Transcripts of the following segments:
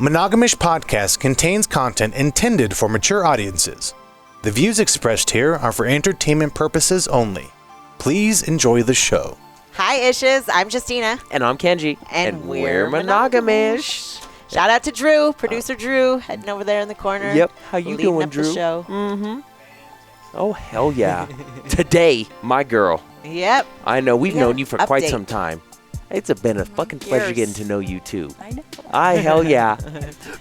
Monogam-ish podcast contains content intended for mature audiences. The views expressed here are for entertainment purposes only. Please enjoy the show. Hi, Ishes. I'm Justina. And I'm Kenji. And we're Monogam-ish. Shout out to Drew, producer Drew, heading over there in the corner. Yep. How you doing, up Drew? The show. Mm-hmm. Oh, hell yeah. Today, my girl. Yep. I know. We've known you for quite Update. some time. It's been a fucking pleasure Years. getting to know you, too. I know. Hell yeah.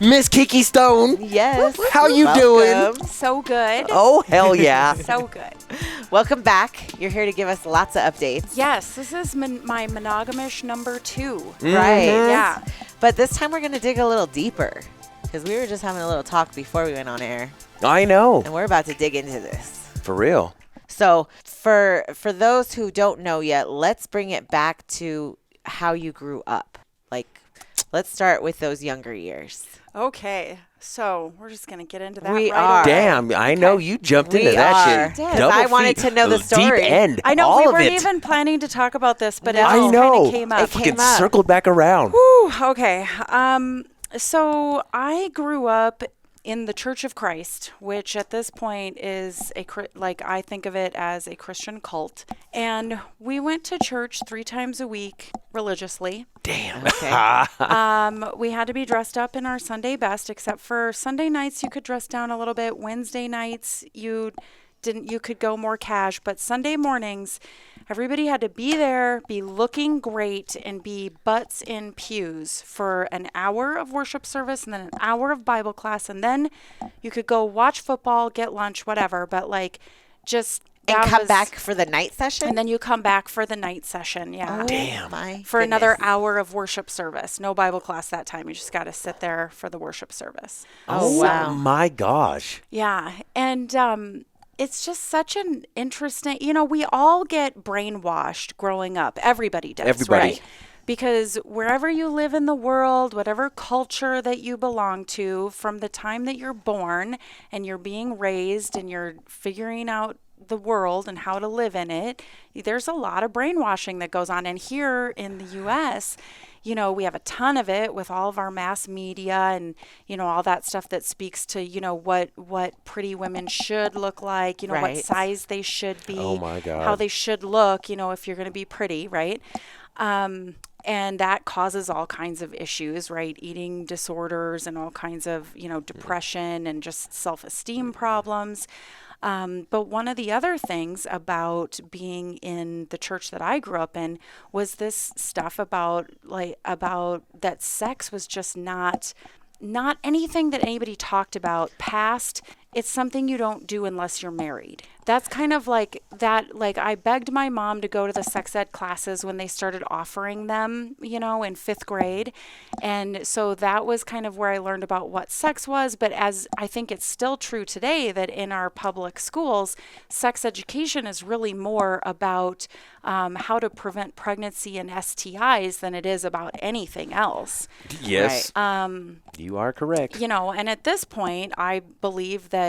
Miss Kiki Stone. Yes. How you doing? So good. Oh, hell yeah. So good. Welcome back. You're here to give us lots of updates. Yes, this is my Monogam-ish number 2. Right. Yeah. But this time we're going to dig a little deeper because we were just having a little talk before we went on air. I know. And we're about to dig into this. For real. So for those who don't know yet, let's bring it back to how you grew up. Like, let's start with those younger years. Okay. So we're just going to get into that We right are. away. Damn, I know you jumped We into that are. shit. Yes, Double I wanted feet. to know the story. Deep end. I know all we of weren't it. even planning to talk about this, but it No. just I know. kind of came I up. fucking came up. circled back around. Whew, okay. So I grew up in the Church of Christ, which at this point is I think of it as a Christian cult. And we went to church 3 times a week religiously. Damn. Okay. We had to be dressed up in our Sunday best, except for Sunday nights you could dress down a little bit. Wednesday nights you could go more cash, but Sunday mornings everybody had to be there, be looking great, and be butts in pews for an hour of worship service and then an hour of Bible class, and then you could go watch football, get lunch, whatever, but And come back for the night session? and then you come back for the night session. Yeah. Oh, Damn. my For another goodness. hour of worship service. No Bible class that time. You just got to sit there for the worship service. Oh, wow. My gosh. Yeah. And it's just such an interesting, we all get brainwashed growing up. Everybody does. Everybody. Right? Because wherever you live in the world, whatever culture that you belong to, from the time that you're born and you're being raised and you're figuring out the world and how to live in it, there's a lot of brainwashing that goes on. And here in the U.S., we have a ton of it with all of our mass media and, all that stuff that speaks to, what pretty women should look like, what Right. size they should be, Oh, my God. how they should look, if you're going to be pretty, right? And that causes all kinds of issues, right? Eating disorders and all kinds of, depression and just self-esteem problems. But one of the other things about being in the church that I grew up in was this stuff about that sex was just not anything that anybody talked about past. It's something you don't do unless you're married. That's kind of like that. Like, I begged my mom to go to the sex ed classes when they started offering them, in 5th grade. And so that was kind of where I learned about what sex was. But as I think it's still true today that in our public schools, sex education is really more about how to prevent pregnancy and STIs than it is about anything else. Yes. You are correct. And at this point, I believe that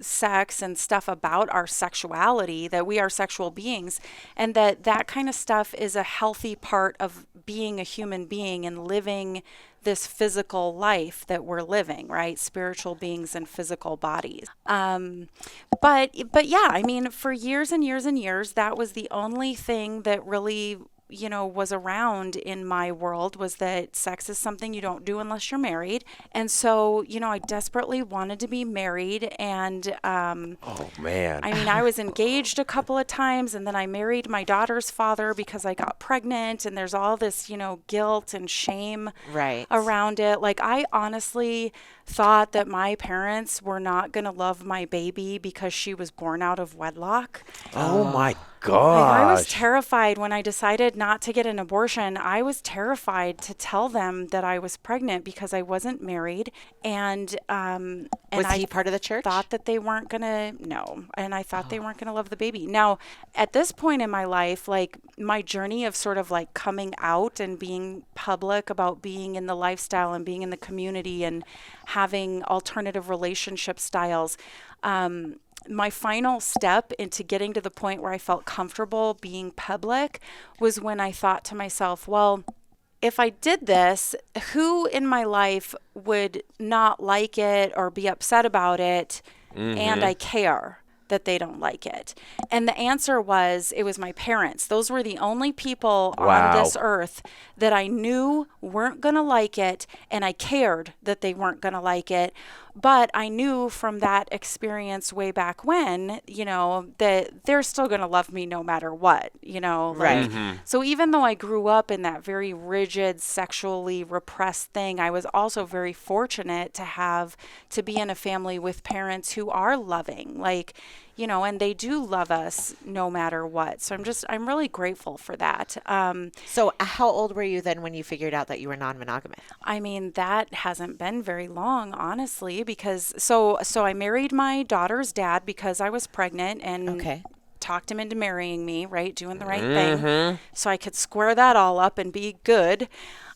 sex and stuff about our sexuality, that we are sexual beings, and that kind of stuff is a healthy part of being a human being and living this physical life that we're living, right? Spiritual beings and physical bodies. But yeah, I mean, for years and years and years, that was the only thing that really was around in my world, was that sex is something you don't do unless you're married. And so, I desperately wanted to be married. And Oh, man. I mean, I was engaged a couple of times, and then I married my daughter's father because I got pregnant, and there's all this, guilt and shame Right. around it. Like, I honestly thought that my parents were not going to love my baby because she was born out of wedlock. Oh, my Like, I was gosh. terrified when I decided not to get an abortion. I was terrified to tell them that I was pregnant because I wasn't married. And Was I he part of the church? thought that they weren't going to, no. And I thought they weren't going to love the baby. Now, at this point in my life, like, my journey of sort of like coming out and being public about being in the lifestyle and being in the community and having alternative relationship styles, my final step into getting to the point where I felt comfortable being public was when I thought to myself, well, if I did this, who in my life would not like it or be upset about it? And I care that they don't like it. And the answer was, it was my parents. Those were the only people on this earth that I knew weren't going to like it, and I cared that they weren't going to like it. But I knew from that experience way back when, that they're still going to love me no matter what, Right. So even though I grew up in that very rigid, sexually repressed thing, I was also very fortunate to be in a family with parents who are loving, and they do love us no matter what. So I'm really grateful for that. So how old were you then when you figured out that you were non-monogamous? I mean, that hasn't been very long, honestly, because so I married my daughter's dad because I was pregnant and talked him into marrying me, right? Doing the right thing. So I could square that all up and be good.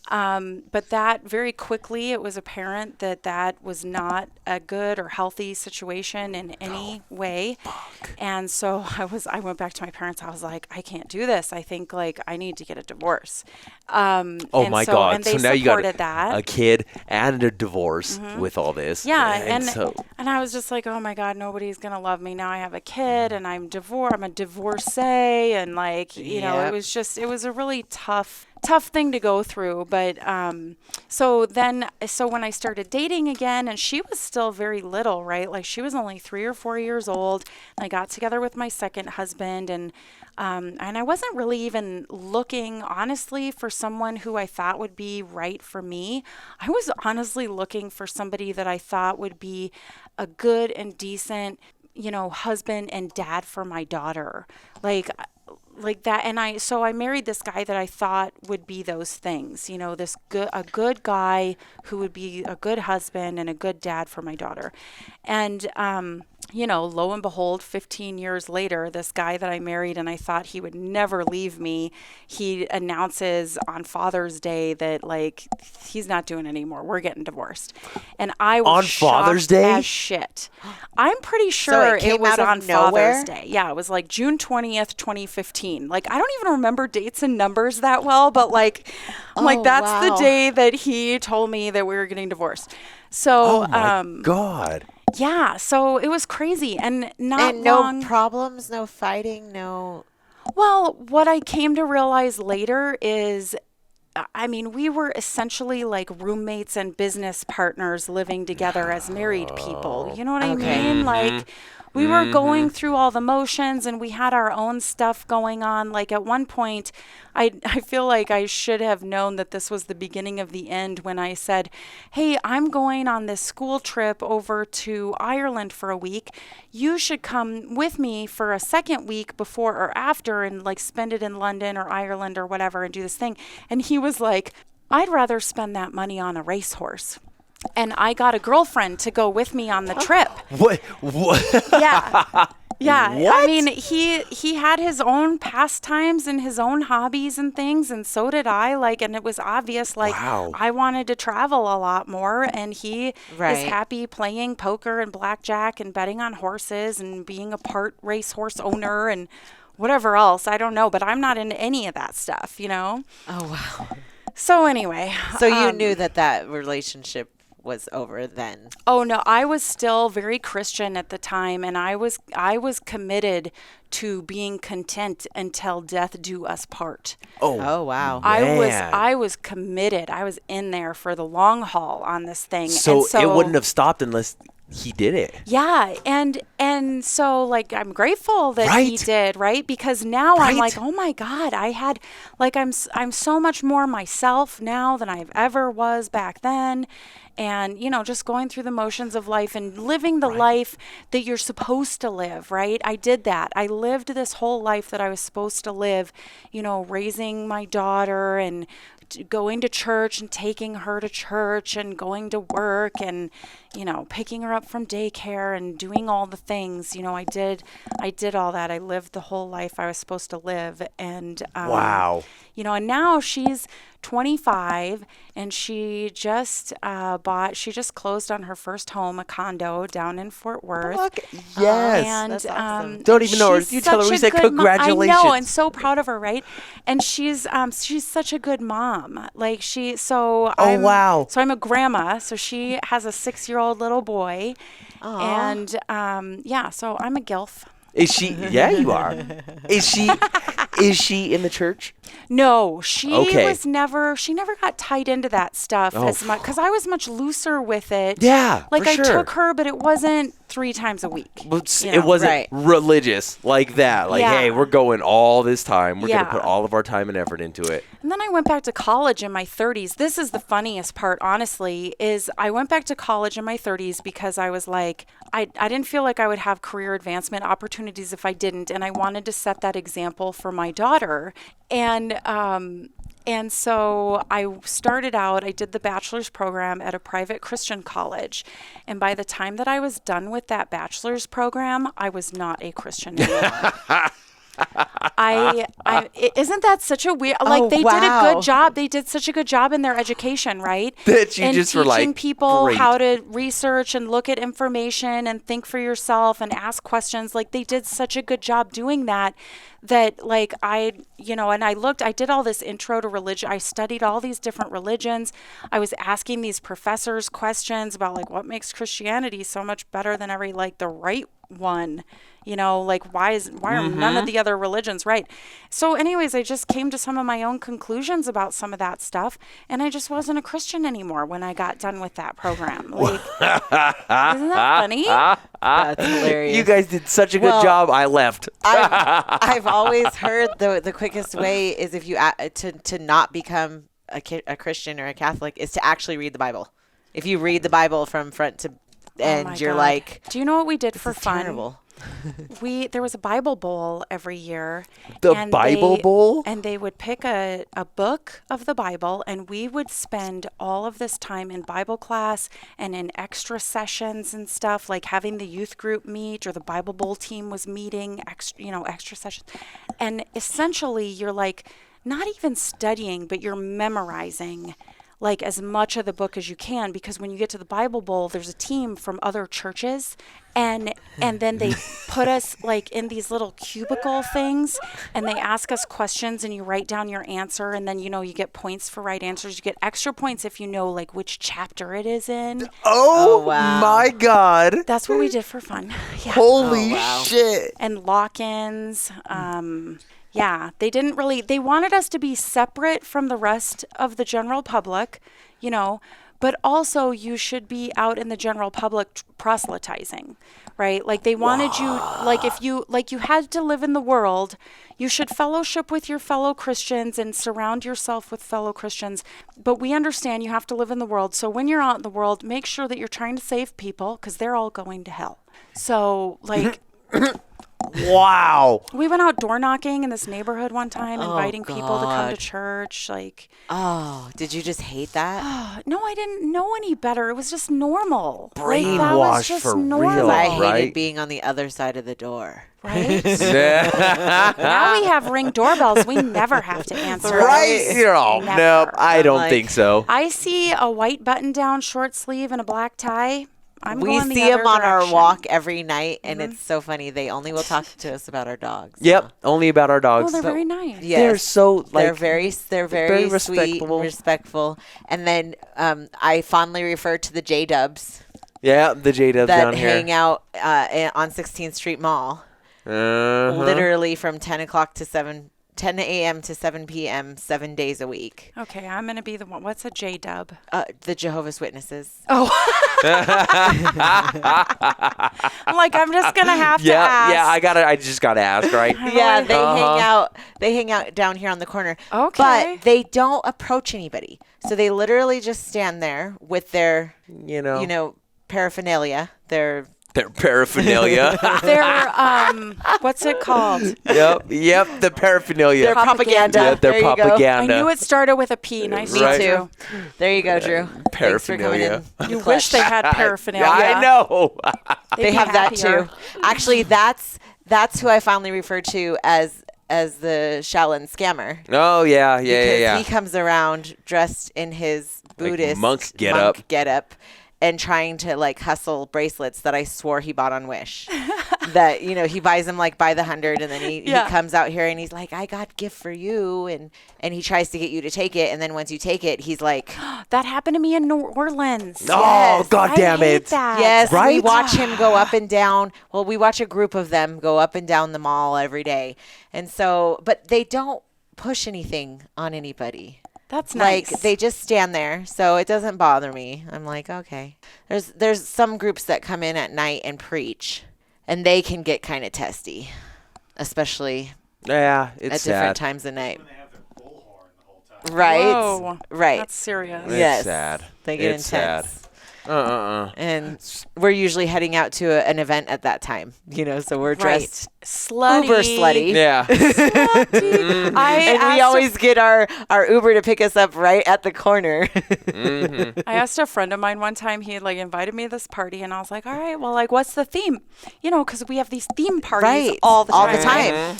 But that very quickly, it was apparent that was not a good or healthy situation in any way. And so I went back to my parents. I was like, I can't do this. I think I need to get a divorce. Oh my God. And they so now you got that. a kid and a divorce with all this. Yeah. And I was just like, oh my God, nobody's going to love me. Now I have a kid and I'm a divorcee. And it was a really tough thing to go through. But so when I started dating again, and she was still very little, right? She was only 3 or 4 years old. I got together with my second husband, and I wasn't really even looking, honestly, for someone who I thought would be right for me. I was honestly looking for somebody that I thought would be a good and decent, husband and dad for my daughter. Like that. And I married this guy that I thought would be those things, a good guy who would be a good husband and a good dad for my daughter. And, lo and behold, 15 years later, this guy that I married and I thought he would never leave me, he announces on Father's Day that he's not doing it anymore. We're getting divorced. And I was on Father's Day as shit. I'm pretty sure it was on nowhere? Father's Day. Yeah, it was June 20th, 2015. I don't even remember dates and numbers that well, but that's the day that he told me that we were getting divorced. So, oh my God. Yeah, so it was crazy and no problems, no fighting, no. Well, what I came to realize later is, we were essentially roommates and business partners living together as married people. You know what I mean? We were going through all the motions and we had our own stuff going on. At one point, I feel like I should have known that this was the beginning of the end when I said, hey, I'm going on this school trip over to Ireland for a week. You should come with me for a second week before or after and spend it in London or Ireland or whatever and do this thing. And he was like, I'd rather spend that money on a racehorse. And I got a girlfriend to go with me on the trip. What? Yeah. Yeah. What? He had his own pastimes and his own hobbies and things, and so did I. And it was obvious, wow. I wanted to travel a lot more, and he is happy playing poker and blackjack and betting on horses and being a part racehorse owner and whatever else. I don't know, but I'm not into any of that stuff, Oh, wow. So anyway. So you knew that relationship was over then? Oh no, I was still very Christian at the time, and I was committed to being content until death do us part. Oh wow. I was committed. I was in there for the long haul on this thing. So it wouldn't have stopped unless he did it. Yeah, and so I'm grateful that he did, right? Because now I'm oh my God, I had I'm so much more myself now than I've ever was back then. And, just going through the motions of life and living the life that you're supposed to live, right? I did that. I lived this whole life that I was supposed to live, raising my daughter and going to church and taking her to church and going to work and, picking her up from daycare and doing all the things. I did all that. I lived the whole life I was supposed to live. And, wow. And now she's 25, and she just closed on her first home, a condo down in Fort Worth. Look, yes. And That's awesome. Don't even know her. she's You tell her such we a said good congratulations. I know, and so proud of her, right? And she's such a good mom. Like wow. So I'm a grandma. So she has a 6-year-old little boy, and so I'm a gilf. Is she? Yeah, you are. Is she in the church? No, she Okay. was never. She never got tied into that stuff as much because I was much looser with it. Yeah, like for I sure. took her, but it wasn't 3 times a week. But you it know, wasn't right. religious like that. Like, Yeah. hey, we're going all this time. We're going Yeah. to put all of our time and effort into it. And then I went back to college in my 30s. This is the funniest part, honestly, is I went back to college in my 30s because I was like, I didn't feel like I would have career advancement opportunities if I didn't. And I wanted to set that example for my daughter. And so I started out, I did the bachelor's program at a private Christian college. And by the time that I was done with that bachelor's program, I was not a Christian anymore. Isn't that such a weird, like they did a wow. good job. They did such a good job in their education, right? That you and just were teaching like, people great. how to research and look at information and think for yourself and ask questions. Like they did such a good job doing that like I did all this intro to religion. I studied all these different religions. I was asking these professors questions about like what makes Christianity so much better than the right one. Like why are none of the other religions right? So anyways, I just came to some of my own conclusions about some of that stuff, and I just wasn't a Christian anymore when I got done with that program. Like, isn't that funny? That's hilarious. You guys did such a good Well, job. I left. I've always heard the quickest way is if you to not become a Christian or a Catholic is to actually read the Bible. If you read the Bible from front to end, Oh my you're God. like, do you know what we did this for is fun? terrible. There was a Bible Bowl every year. The and Bible Bowl? And they would pick a book of the Bible, and we would spend all of this time in Bible class and in extra sessions and stuff, like having the youth group meet or the Bible Bowl team was meeting, extra sessions. And essentially, you're like not even studying, but you're memorizing like as much of the book as you can, because when you get to the Bible Bowl, there's a team from other churches, and then they put us like in these little cubicle things, and they ask us questions, and you write down your answer, and then you get points for right answers. You get extra points if you know like which chapter it is in. Oh, wow. my God. That's what we did for fun. Yeah. Holy wow. shit. And lock-ins. Yeah, they wanted us to be separate from the rest of the general public, but also you should be out in the general public proselytizing, right? Like they wanted you, like if you had to live in the world, you should fellowship with your fellow Christians and surround yourself with fellow Christians. But we understand you have to live in the world. So when you're out in the world, make sure that you're trying to save people because they're all going to hell. So like... Wow. We went out door knocking in this neighborhood one time, inviting people to come to God. church. Like, Oh, did you just hate that? no, I didn't know any better. It was just normal. That was Brainwashed just for normal. real, I hated right? being on the other side of the door. Right? Now we have Ring doorbells. We never have to answer. Right? Never. Nope. I don't like- think so. I see a white button-down short sleeve and a black tie. I'm We going the see other them on our direction. walk every night, and it's so funny. They only will talk to us about our dogs. Yep. Only about our Oh, dogs. they're very nice. Yes. They're so, like, they're very very sweet, respectful. And then I fondly refer to the J-Dubs yeah, the J-Dubs that down here. hang out on 16th Street Mall, Uh-huh. literally from 10 a.m. to 7 p.m. 7 days a week. Okay, I'm going to be the one. What's a J-dub? The Jehovah's Witnesses. Oh. I'm like, I'm just going to have to ask. Yeah, I just gotta ask, right? Yeah, they hang out down here on the corner. Okay. But they don't approach anybody. So they literally just stand there with their, paraphernalia. Their paraphernalia. They're, what's it called? Yep, the paraphernalia. Their propaganda. Yeah, their There you go. propaganda. I knew it started with a P. Nice Me Right. too. There you go, Drew. Thanks for coming Paraphernalia. in. You wish they had paraphernalia. I know. They have that too. Actually, that's who I finally refer to as as the Shaolin scammer. Oh yeah, Because he comes around dressed in his Buddhist monk getup and trying to like hustle bracelets that I swore he bought on Wish. That, you know, he buys them like by the 100, and then he comes out here and he's like, I got gift for you, and he tries to get you to take it, and then once you take it, he's like, That happened to me in New Orleans. Oh, Yes. God damn I hate it. that. yes, we Right? watch him go up and down. Well, we watch a group of them go up and down the mall every day. And so, but they don't push anything on anybody. That's nice. Like, they just stand there, so it doesn't bother me. I'm like, okay. There's some groups that come in at night and preach, and they can get kind of testy, especially Yeah, it's at sad. different times of night. When they have their bullhorn the whole time. Right? Whoa. Right. That's serious. It's Yes. sad. They get It's intense. sad. And we're usually heading out to an event at that time, you know, so we're dressed Slutty. uber slutty. Yeah. Slutty. And we always get our Uber to pick us up right at the corner. I asked a friend of mine one time, he had like invited me to this party, and I was like, all right, well, like, what's the theme? You know, because we have these theme parties Right. all the time. All the time. Mm-hmm.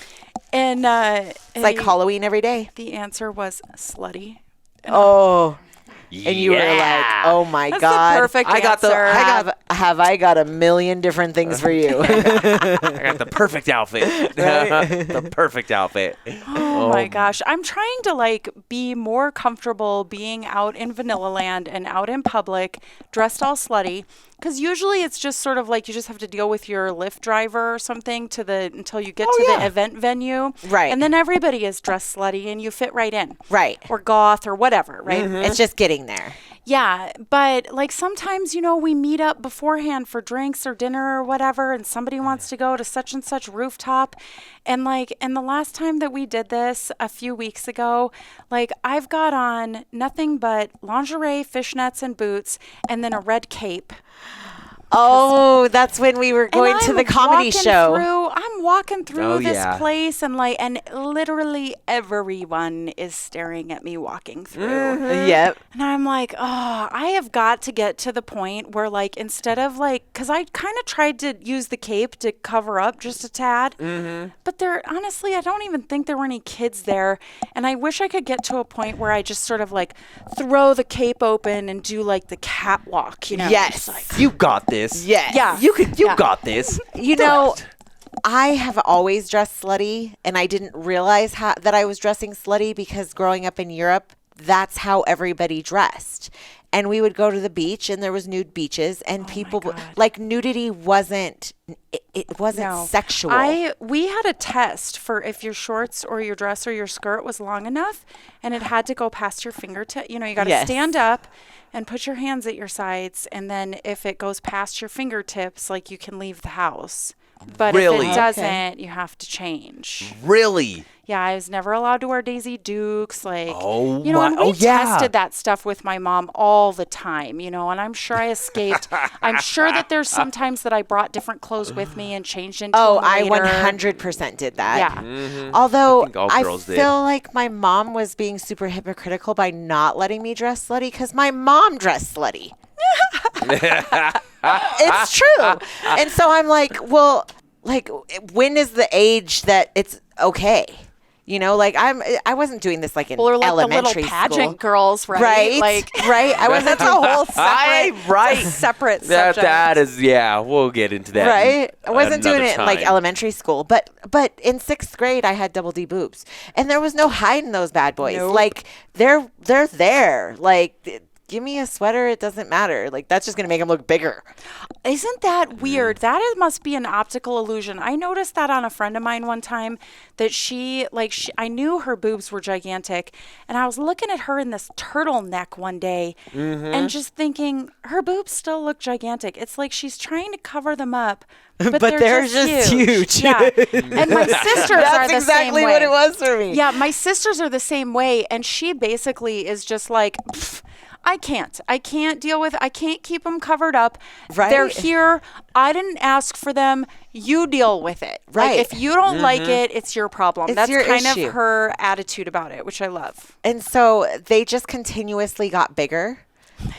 And It's like Halloween every day. the answer was slutty. Oh. And you were like, oh my That's God. the perfect I got the- answer. Have I got a million different things for you? I got the perfect outfit. The perfect outfit. Oh my gosh. I'm trying to like be more comfortable being out in Vanilla Land and out in public dressed all slutty. Because usually it's just sort of like you just have to deal with your Lyft driver or something until you get to yeah. the event venue. Right. And then everybody is dressed slutty and you fit right in. Right. Or goth or whatever, right? It's just getting there. Yeah, but like sometimes, you know, we meet up beforehand for drinks or dinner or whatever, and somebody wants to go to such and such rooftop. And the last time that we did this a few weeks ago, like I've got on nothing but lingerie, fishnets, and boots, and then a red cape. Oh, that's when we were going And to I'm the comedy walking show. I'm walking through Oh, this yeah. place, and literally everyone is staring at me walking through. Yep. And I'm like, oh, I have got to get to the point where, like, instead of, like, because I kind of tried to use the cape to cover up just a tad. But honestly, I don't even think there were any kids there. And I wish I could get to a point where I just sort of, like, throw the cape open and do, like, the catwalk, you know? Yes. Just like, You got this. Yes. Yeah. You Yeah. got this. You know, I have always dressed slutty, and I didn't realize that I was dressing slutty because growing up in Europe, that's how everybody dressed. And we would go to the beach, and there was nude beaches, and people God. like nudity wasn't it wasn't sexual. We had a test for if your shorts or your dress or your skirt was long enough, and it had to go past your fingertip. You know, you got to Yes. stand up and put your hands at your sides, and then if it goes past your fingertips, like you can leave the house. But Really? if it doesn't, you have to change. Really? Yeah, I was never allowed to wear Daisy Dukes. Like, Oh you know, my- and we oh, yeah. tested that stuff with my mom all the time, you know, and I'm sure I escaped. I'm sure that there's sometimes that I brought different clothes with me and changed into Oh, them I later. 100% did that. Yeah. Although I think all I girls did. feel like my mom was being super hypocritical by not letting me dress slutty because my mom dressed slutty. It's true. And so I'm like, well, like, when is the age that it's okay? You know, like I wasn't doing this like in Or like the elementary little pageant school. girls, right? Right, Like right. I wasn't. that's a whole separate, right. separate That subject. is, yeah, we'll get into that. Right. I wasn't doing another it in like time. elementary school, but in 6th grade I had double D boobs, and there was no hiding those bad boys. Nope. Like they're there. Like, give me a sweater, it doesn't matter. Like, that's just gonna make them look bigger. Isn't that weird? Must be an optical illusion. I noticed that on a friend of mine one time that I knew her boobs were gigantic, and I was looking at her in this turtleneck one day and just thinking her boobs still look gigantic. It's like she's trying to cover them up, but they're just huge. Yeah. And my sisters are That's the exactly same way. what it was for me. Yeah, my sisters are the same way, and she basically is just like, "Pff, I can't deal with it. I can't keep them covered up. Right. They're here. I didn't ask for them. You deal with it. Right. Like, if you don't like it, it's your problem. It's That's your kind issue. of her attitude about it, which I love. And so they just continuously got bigger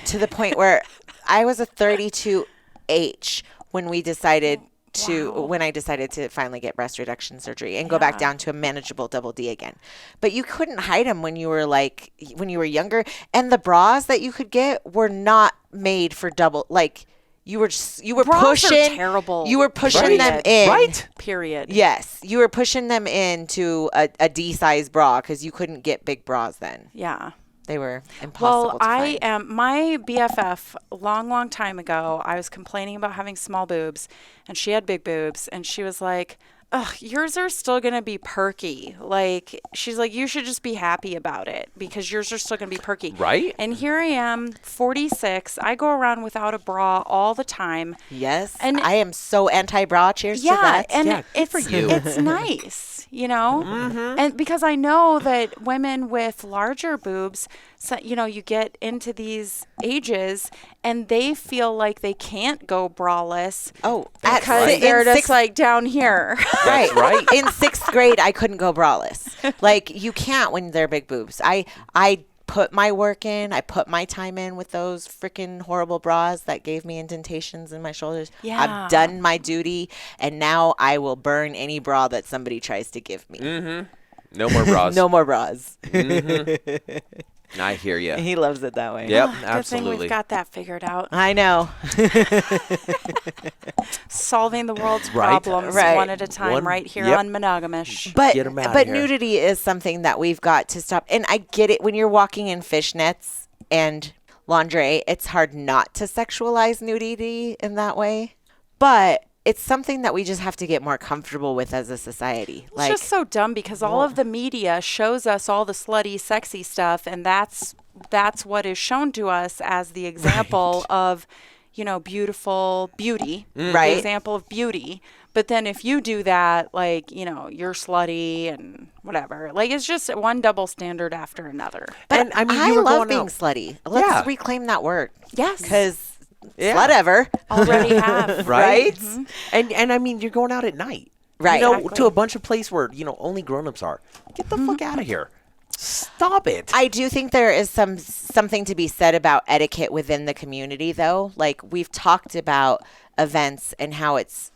to the point where I was a 32H when we decided to when I decided to finally get breast reduction surgery and go back down to a manageable double D again. But you couldn't hide them when you were younger, and the bras that you could get were not made for double. Like you were Bras are pushing terrible. You were pushing Period. them in. Right? Period. Yes, you were pushing them into a D size bra because you couldn't get big bras then. Yeah. They were impossible to find. My BFF long time ago, I was complaining about having small boobs and she had big boobs and she was like, ugh, yours are still going to be perky. Like, she's like, you should just be happy about it because yours are still going to be perky. Right. And here I am, 46. I go around without a bra all the time. Yes. And I am so anti-bra. Cheers to that. And Yeah, good for you. it's nice, you know? And because I know that women with larger boobs, so, you know, you get into these ages and they feel like they can't go braless. Oh, because they're just like down here. Right. right. In 6th grade, I couldn't go braless. Like, you can't when they're big boobs. I put my work in. I put my time in with those freaking horrible bras that gave me indentations in my shoulders. Yeah. I've done my duty, and now I will burn any bra that somebody tries to give me. No more bras. No more bras. I hear you. He loves it that way. Yep, Good thing absolutely. we've got that figured out. I know. Solving the world's Right. problems Right. one at a time One- right here yep. on Monogam-ish. But Get 'em outta but here. nudity is something that we've got to stop. And I get it when you're walking in fishnets and lingerie, it's hard not to sexualize nudity in that way. But it's something that we just have to get more comfortable with as a society. It's just so dumb because all of the media shows us all the slutty, sexy stuff, and that's what is shown to us as the example of, you know, beautiful beauty, Right. the example of beauty. But then if you do that, like, you know, you're slutty and whatever. Like, it's just one double standard after another. But And, I mean, I you were love going being out. slutty. Let's Yeah. reclaim that word. Yes. Because Yeah. whatever. Already have. Right? Right? And I mean, you're going out at night. Right. You know, Exactly. to a bunch of places where, you know, only grown-ups are. Get the fuck out of here. Stop it. I do think there is something to be said about etiquette within the community, though. Like, we've talked about events and how it's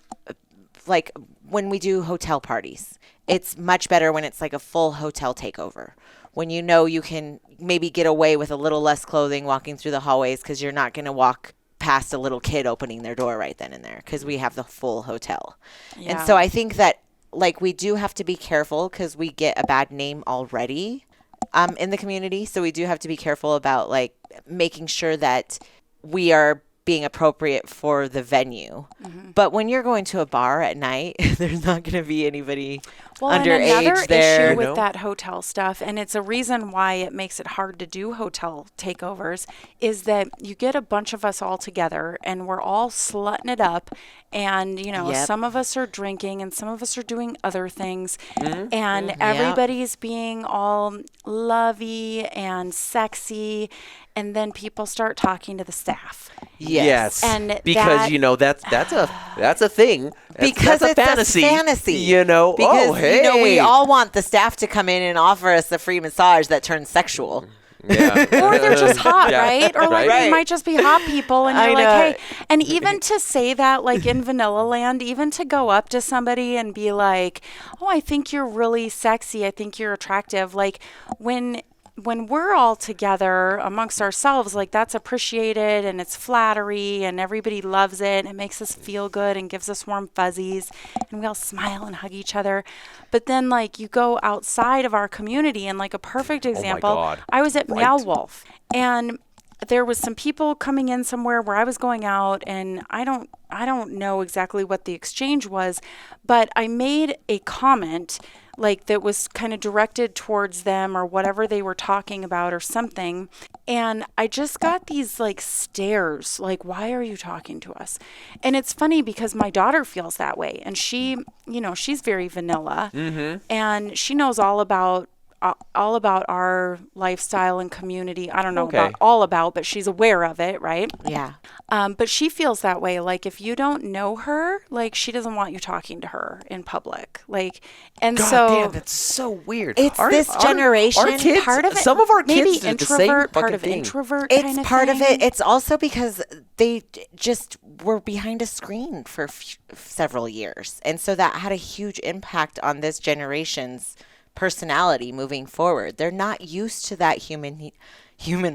like when we do hotel parties, it's much better when it's like a full hotel takeover. When you know you can maybe get away with a little less clothing walking through the hallways because you're not going to walk past a little kid opening their door right then and there because we have the full hotel. Yeah. And so I think that, like, we do have to be careful because we get a bad name already in the community. So we do have to be careful about, like, making sure that we are being appropriate for the venue. But when you're going to a bar at night, there's not going to be anybody And another underage there. issue with No. that hotel stuff, and it's a reason why it makes it hard to do hotel takeovers, is that you get a bunch of us all together and we're all slutting it up. And, you know, Yep. some of us are drinking and some of us are doing other things. And everybody's being all lovey and sexy. And then people start talking to the staff. Yes. And because that- you know that's a thing. Because that's it's a fantasy. You know, Because, oh, hey. you know, we all want the staff to come in and offer us a free massage that turns sexual. Yeah. Or they're just hot, Yeah. right? Or like Right. they might just be hot people and I you're know. like, hey. And even to say that, like in Vanilla Land, even to go up to somebody and be like, oh, I think you're really sexy. I think you're attractive. Like when we're all together amongst ourselves, like that's appreciated and it's flattery and everybody loves it and it makes us feel good and gives us warm fuzzies and we all smile and hug each other. But then like you go outside of our community and like a perfect example, God. I was at Right. Meow Wolf and there was some people coming in somewhere where I was going out and I don't know exactly what the exchange was, but I made a comment like that was kind of directed towards them or whatever they were talking about or something. And I just got these like stares, like, why are you talking to us? And it's funny because my daughter feels that way. And she, you know, she's very vanilla and she knows all about all about our lifestyle and community. I don't know Okay. about all about, but she's aware of it, right? Yeah. But she feels that way. Like if you don't know her, like she doesn't want you talking to her in public. Like, and God so damn, that's so weird. It's this generation. Our kids, part of it, some of our maybe kids do the same introvert, part fucking of thing. introvert. It's kind of part of thing. it. It's also because they just were behind a screen for several years. And so that had a huge impact on this generation's personality moving forward. They're not used to that human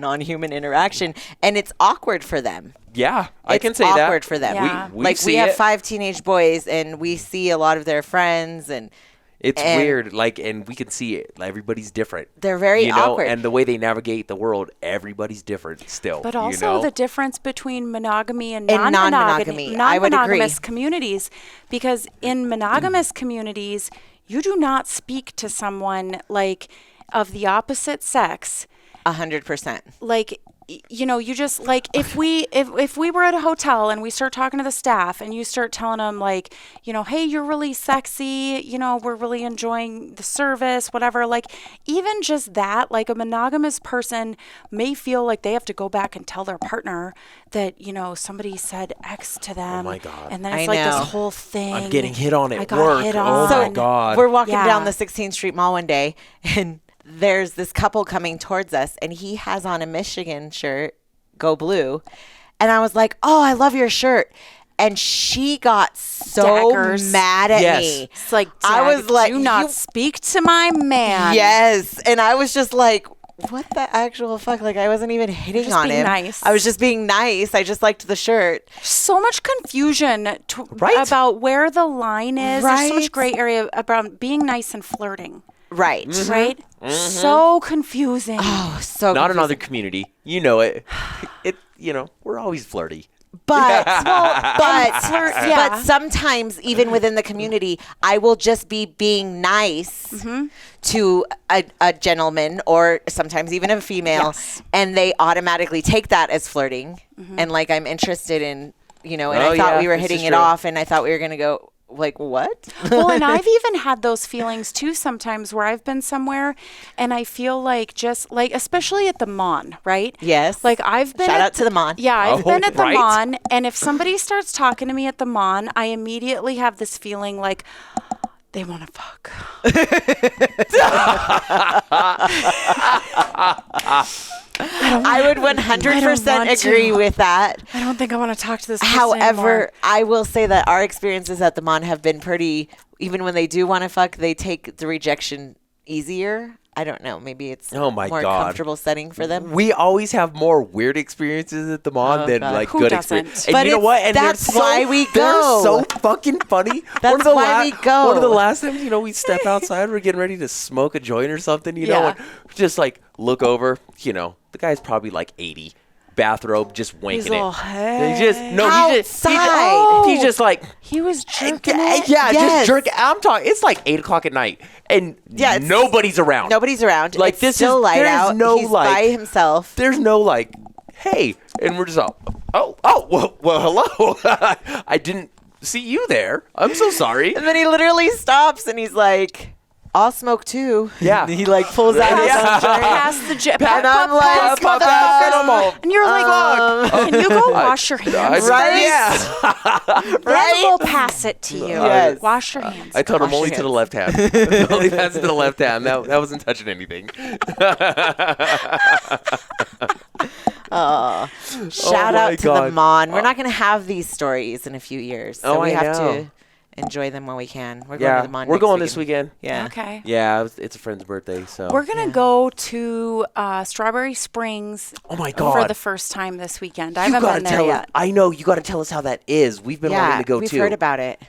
on human interaction, and it's awkward for them. Yeah, I can say It's that. awkward for them. Yeah. We Like see we have it. 5 teenage boys, and we see a lot of their friends, and It's and weird, like, and we can see it. Like, everybody's different. they're very you know? awkward. And the way they navigate the world, everybody's different still. But also you know? the difference between monogamy and And non-monogamy, non-monogamy. I would agree. non-monogamous communities, because in monogamous communities, you do not speak to someone like of the opposite sex 100%. like you know, you just like if we were at a hotel and we start talking to the staff and you start telling them like, you know, hey, you're really sexy, you know, we're really enjoying the service, whatever, like even just that, like a monogamous person may feel like they have to go back and tell their partner that, you know, somebody said X to them. Oh my God. And then I it's like know. this whole thing. I'm getting hit on at I got work. hit Oh on. my God. We're walking Yeah. down the 16th Street Mall one day, and there's this couple coming towards us, and he has on a Michigan shirt, Go Blue. And I was like, oh, I love your shirt. And she got so Daggers. mad at Yes. me. It's like, I was like, do not you- speak to my man. Yes. And I was just like, what the actual fuck? Like, I wasn't even hitting just on being him. nice. I was just being nice. I just liked the shirt. So much confusion Right? about where the line is. There's so Right. much gray area about being nice and flirting. Right. Right? So confusing. Oh, so Not confusing. another community. You know it. You know, we're always flirty. But yeah. but sometimes even within the community, I will just be being nice to a gentleman or sometimes even a female, Yes. and they automatically take that as flirting, and like I'm interested in, you know, and Oh, I thought yeah, we were this hitting is it true. off, and I thought we were gonna go. Like, what? Well, and I've even had those feelings too sometimes where I've been somewhere and I feel like just like, especially at the Mon, right? Yes. Like I've been Shout at out to the Mon. Yeah, I've Oh, been at the right. Mon, and if somebody starts talking to me at the Mon, I immediately have this feeling like they want to fuck. I would 100% want to. agree with that. I don't think I want to talk to this person However, anymore. I will say that our experiences at the Mon have been pretty, even when they do want to fuck, they take the rejection easier. I don't know. Maybe it's Oh my more God. comfortable setting for them. We always have more weird experiences at the Mon Oh, than God. like Who good doesn't? experiences. And But you know it's- what? And that's they're why so, we They're go. so fucking funny. That's why we go. One of the last times, you know, we step outside, we're getting ready to smoke a joint or something, you know, Yeah. and we just like look over, you know, the guy's probably like 80, bathrobe, just wanking He's it. all, He just Outside. he's just like he was jerking it. yeah, Yes. just jerking. I'm talking. It's like 8 o'clock at night, and Yeah, it's- nobody's around. Nobody's around. Like, It's this still is- light there's out. no, He's like- by himself. There's no like, hey, and we're just all, well, hello. I didn't see you there. I'm so sorry. And then he literally stops and he's like, I'll smoke too. Yeah. And he like pulls out his Yeah. own joint. Past the jet. And I'm like, motherfucker. And you're like, can you go wash your hands? Right? Yeah. Then we'll pass it to you. Yes. Wash your hands. I told him Wash only your to the hands. left hand. Only pass it to the left hand. That wasn't touching anything. Shout my out to the God. Mon. We're not going to have these stories in a few years. So Oh, we I have know. to enjoy them when we can. We're going to the Mon we're next going this weekend. Yeah. Okay. Yeah, it's a friend's birthday, so. We're going to go to Strawberry Springs Oh my for God. the first time this weekend. I You haven't gotta been there tell us. yet. I know you got to tell us how that is. We've been wanting Yeah, to go we've too. heard about it.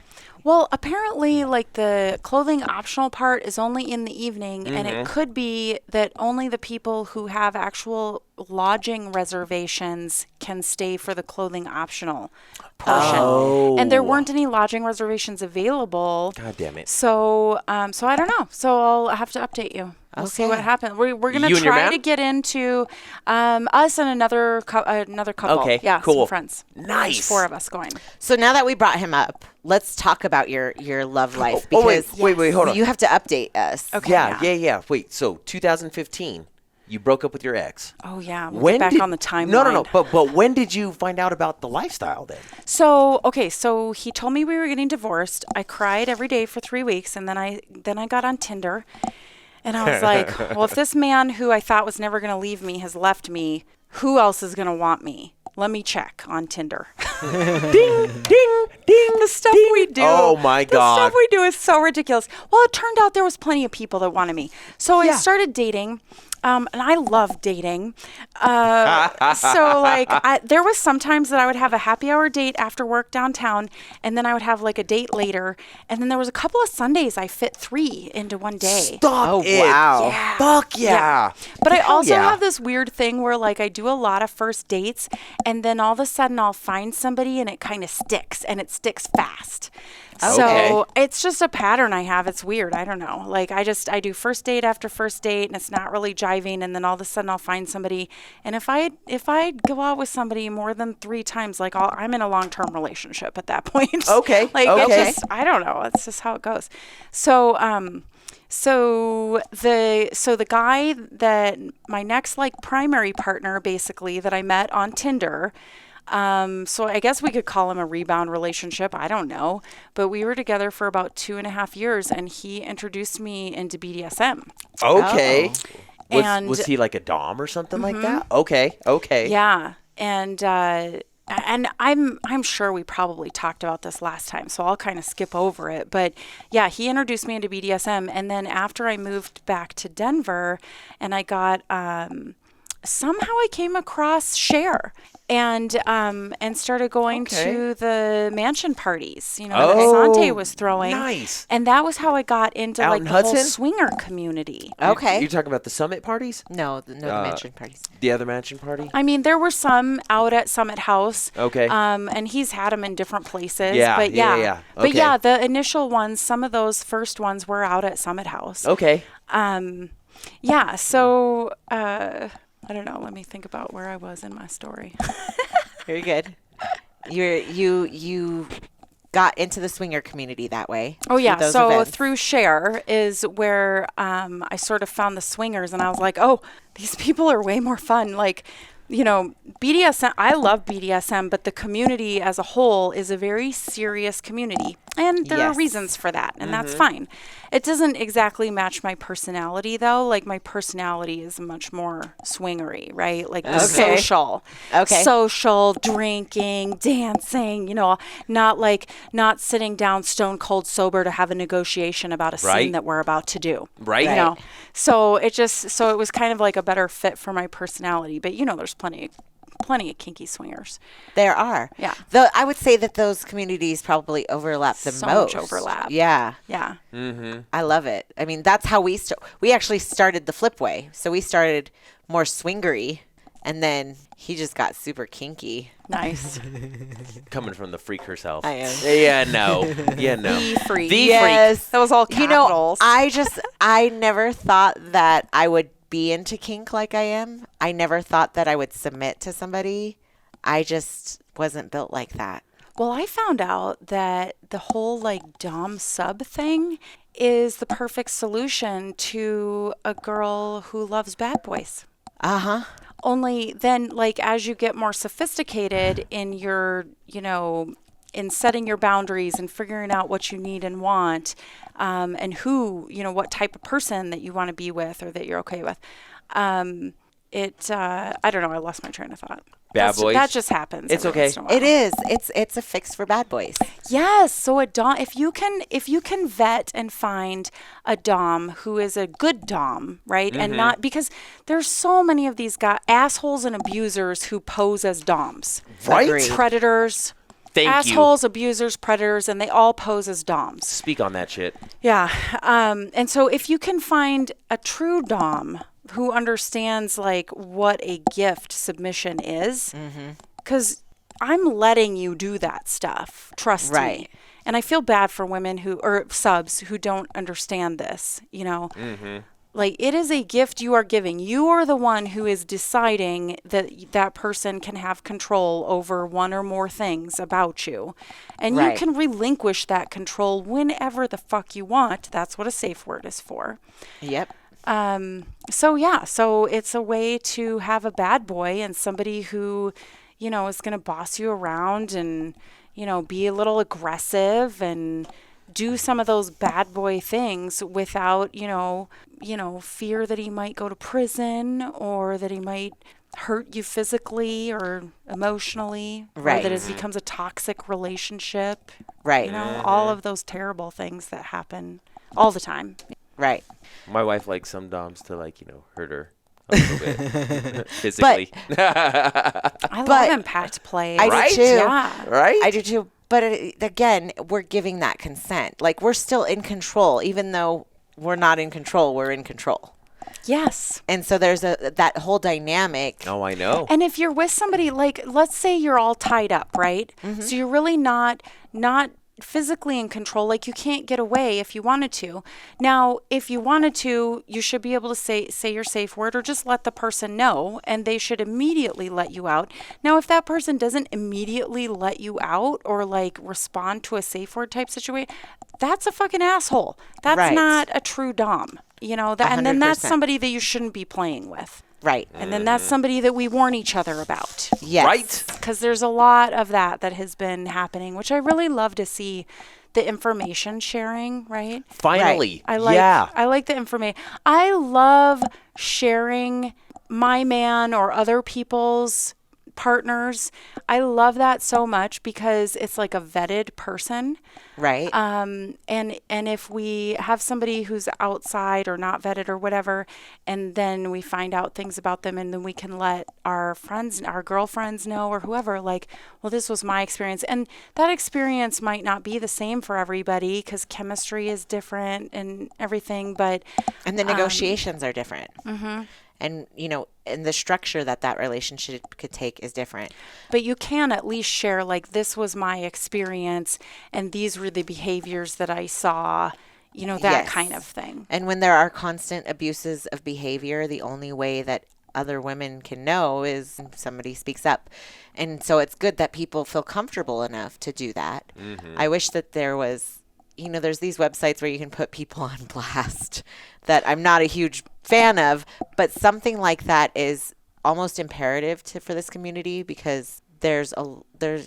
Well, apparently, like the clothing optional part is only in the evening, and it could be that only the people who have actual lodging reservations can stay for the clothing optional portion. And there weren't any lodging reservations available. God damn it. So, so I don't know. So I'll have to update you. We'll see what happens. We're going to try to get into us and another couple. Okay, yeah, cool. some friends. Nice. There's 4 of us going. So now that we brought him up, let's talk about your love life, because wait, hold on. you have to update us. Okay. Yeah. Wait, so 2015, you broke up with your ex. Oh yeah, we'll get back on the timeline. No. But when did you find out about the lifestyle then? So he told me we were getting divorced. I cried every day for 3 weeks, and then I got on Tinder. And I was like, well, if this man who I thought was never going to leave me has left me, who else is going to want me? Let me check on Tinder. Ding, ding, ding. The stuff we do. Oh, my God. The stuff we do is so ridiculous. Well, it turned out there was plenty of people that wanted me. So I started dating. And I love dating. So like there was sometimes that I would have a happy hour date after work downtown, and then I would have like a date later. And then there was a couple of Sundays I fit 3 into one day. Stop it. Wow. Yeah. Fuck yeah. But I also have this weird thing where like I do a lot of first dates, and then all of a sudden I'll find somebody and it kind of sticks, and it sticks fast. So it's just a pattern I have. It's weird. I don't know. Like I do first date after first date, and it's not really jiving. And then all of a sudden I'll find somebody. And if I go out with somebody more than 3 times, like I'm in a long-term relationship at that point. Okay. Like okay. it just, I don't know. It's just how it goes. So the guy that my next like primary partner basically that I met on Tinder. So I guess we could call him a rebound relationship. I don't know. But we were together for about 2.5 years, and he introduced me into BDSM. Okay. And was he like a dom or something like that? Okay. Yeah. And I'm sure we probably talked about this last time, so I'll kind of skip over it. But yeah, he introduced me into BDSM, and then after I moved back to Denver, and I got somehow I came across Cher. And started going to the mansion parties, that Asante was throwing. Nice. And that was how I got into Out like in the Hudson? whole swinger community. Okay. You're talking about the Summit parties? No, the mansion parties. The other mansion party? I mean, there were some out at Summit House. Okay. And he's had them in different places. Yeah, But yeah. But Okay. yeah, the initial ones, some of those first ones were out at Summit House. Okay. Yeah. So I don't know. Let me think about where I was in my story. Very good. You got into the swinger community that way. Oh yeah, those so events. through Share is where I sort of found the swingers, and I was like, oh, these people are way more fun. Like, BDSM, I love BDSM, but the community as a whole is a very serious community. And there are reasons for that, and that's fine. It doesn't exactly match my personality, though. Like, my personality is much more swingery, right? Like, the social. Okay. Social, drinking, dancing, not sitting down stone cold sober to have a negotiation about a scene that we're about to do. Right. So it was kind of like a better fit for my personality. But, there's plenty of kinky swingers. There are. Yeah. Though I would say that those communities probably overlap the So most. much overlap. Yeah. Yeah. Mm-hmm. I love it. I mean, that's how we actually started the flip way. So we started more swingery, and then he just got super kinky. Nice. Coming from the freak herself. I am. Yeah, no. The freak. The Yes. That was all capitals. I never thought that I would be into kink like I am. I never thought that I would submit to somebody. I just wasn't built like that. Well, I found out that the whole dom sub thing is the perfect solution to a girl who loves bad boys. Uh-huh. Only then, as you get more sophisticated in your, in setting your boundaries and figuring out what you need and want, and who, what type of person that you want to be with or that you're okay with. I don't know. I lost my train of thought. Bad boys. That just happens. It's every okay. once in a while. It is. It's a fix for bad boys. Yes. So a dom, if you can vet and find a dom who is a good dom, right, and not because there's so many of these assholes and abusers who pose as doms, Right? Agreed. predators. Thank Assholes, abusers, predators, and they all pose as doms. Speak on that shit. Yeah. And so if you can find a true dom who understands what a gift submission is, because I'm letting you do that stuff. Trust Right. me. And I feel bad for women or subs who don't understand this, Like, it is a gift you are giving. You are the one who is deciding that that person can have control over one or more things about you. And you Right. can relinquish that control whenever the fuck you want. That's what a safe word is for. Yep. So it's a way to have a bad boy and somebody who, is going to boss you around and, be a little aggressive and do some of those bad boy things without, fear that he might go to prison or that he might hurt you physically or emotionally, Right. or that it becomes a toxic relationship. Right. All of those terrible things that happen all the time. Right. My wife likes some doms to hurt her a little bit physically. I love impact play. I Right? do too. Yeah. Right? I do too. But again, we're giving that consent. Like, we're still in control, even though we're not in control. We're in control. Yes. And so there's that whole dynamic. Oh, I know. And if you're with somebody, like, let's say you're all tied up, right? So you're really not physically in control. Like, you can't get away if you wanted to. Now, if you wanted to, you should be able to say your safe word or just let the person know, and they should immediately let you out. Now, if that person doesn't immediately let you out or like respond to a safe word type situation, that's a fucking asshole. That's Right. not a true dom. And then that's 100%. somebody that you shouldn't be playing with. Right. And then that's somebody that we warn each other about. Yes. Right? Because there's a lot of that has been happening, which I really love to see, the information sharing, right? Finally. I like the information. I love sharing my man or other people's partners. I love that so much because it's like a vetted person. Right. And if we have somebody who's outside or not vetted or whatever, and then we find out things about them, and then we can let our friends, our girlfriends know, or whoever, like, well, this was my experience. And that experience might not be the same for everybody because chemistry is different and everything, but and the negotiations are different. And, and the structure that relationship could take is different. But you can at least share, like, this was my experience and these were the behaviors that I saw, that Yes. kind of thing. And when there are constant abuses of behavior, the only way that other women can know is somebody speaks up. And so it's good that people feel comfortable enough to do that. I wish that there was, there's these websites where you can put people on blast that I'm not a huge fan of, but something like that is almost imperative for this community because there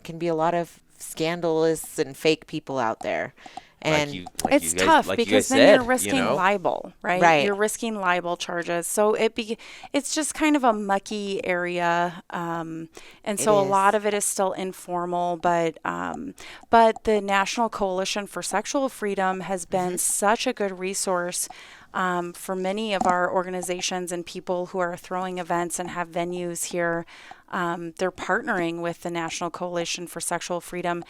can be a lot of scandalous and fake people out there. And It's tough because then you're risking libel, right? Right. You're risking libel charges. So it's just kind of a mucky area. And so a lot of it is still informal, but the National Coalition for Sexual Freedom has been such a good resource for many of our organizations and people who are throwing events and have venues here. They're partnering with the National Coalition for Sexual Freedom,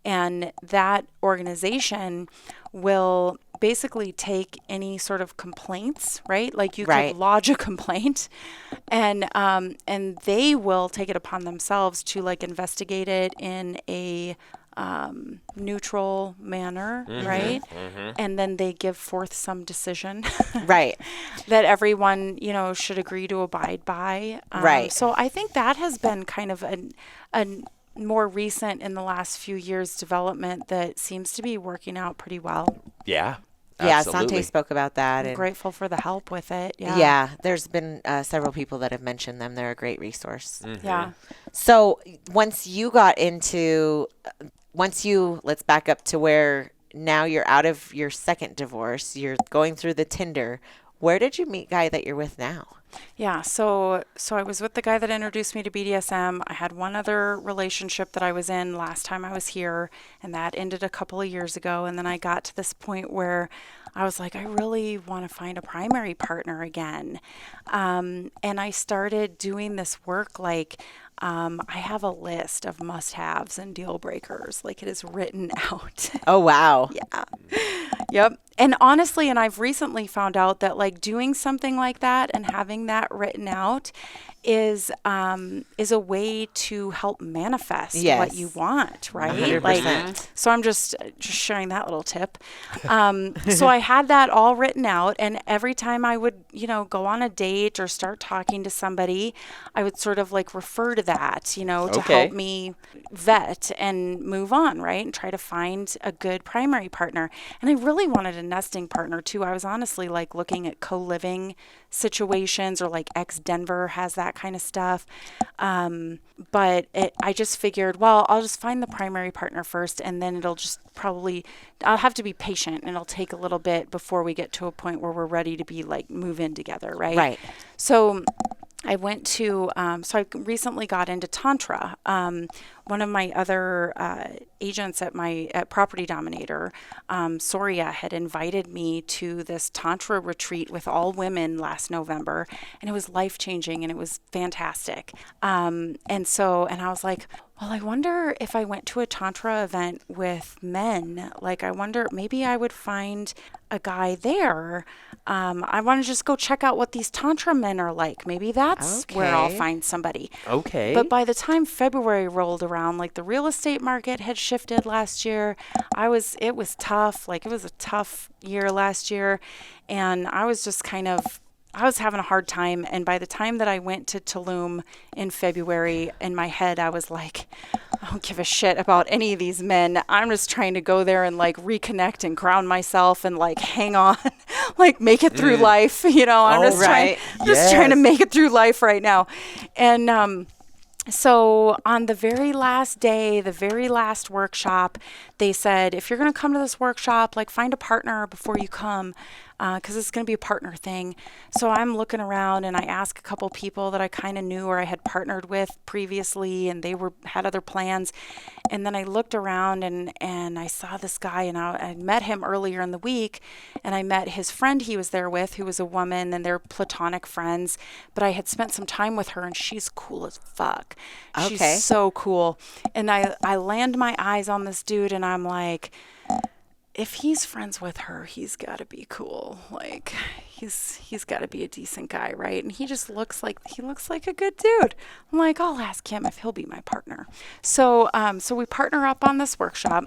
and that organization will basically take any sort of complaints, right? Like you could lodge a complaint, and they will take it upon themselves to like investigate it in a neutral manner, right? And then they give forth some decision, right, that everyone, should agree to abide by. Right. So I think that has been kind of a more recent in the last few years development that seems to be working out pretty well. Yeah. Yeah, Absolutely. Sante spoke about that. I'm grateful for the help with it. Yeah. Yeah, there's been several people that have mentioned them. They're a great resource. Yeah. So once you let's back up to where now you're out of your second divorce, you're going through the Tinder. Where did you meet guy that you're with now? Yeah, so I was with the guy that introduced me to BDSM. I had one other relationship that I was in last time I was here, and that ended a couple of years ago. And then I got to this point where I was like, I really want to find a primary partner again. And I started doing this work like I have a list of must-haves and deal breakers. Like, it is written out. Oh, wow. Yeah. Yep. And honestly, and I've recently found out that like doing something like that and having that written out is a way to help manifest what you want, right? 100%. Like, so I'm just sharing that little tip. So I had that all written out, and every time I would, go on a date or start talking to somebody, I would sort of like refer to that, to help me vet and move on, right? And try to find a good primary partner. And I really wanted a nesting partner too. I was honestly like looking at co-living situations, or like ex-Denver has that kind of stuff. But I just figured, well, I'll just find the primary partner first, and then it'll just I'll have to be patient, and it'll take a little bit before we get to a point where we're ready to be like move in together, right? Right. So I went to, so I recently got into Tantra. One of my other agents at Property Dominator, Soria, had invited me to this Tantra retreat with all women last November, and it was life-changing, and it was fantastic. And I was like, well, I wonder if I went to a Tantra event with men, like I wonder, maybe I would find a guy there. I want to just go check out what these Tantra men are like. Maybe that's where I'll find somebody. Okay. But by the time February rolled around, like the real estate market had shifted last year. It was tough. Like, it was a tough year last year. And I was just I was having a hard time. And by the time that I went to Tulum in February, in my head, I was like, I don't give a shit about any of these men. I'm just trying to go there and like reconnect and ground myself and like hang on, like make it through life. I'm just trying to make it through life right now. And, so on the very last day, the very last workshop, they said, if you're going to come to this workshop, like find a partner before you come, because it's going to be a partner thing. So I'm looking around, and I asked a couple people that I kind of knew or I had partnered with previously, and they had other plans. And then I looked around, and I saw this guy, and I met him earlier in the week, and I met his friend he was there with, who was a woman, and they're platonic friends. But I had spent some time with her, and she's cool as fuck. Okay. She's so cool. And I land my eyes on this dude, and I'm like, if he's friends with her, he's got to be cool. Like, he's got to be a decent guy, right? And he looks like a good dude. I'm like, I'll ask him if he'll be my partner. So we partner up on this workshop.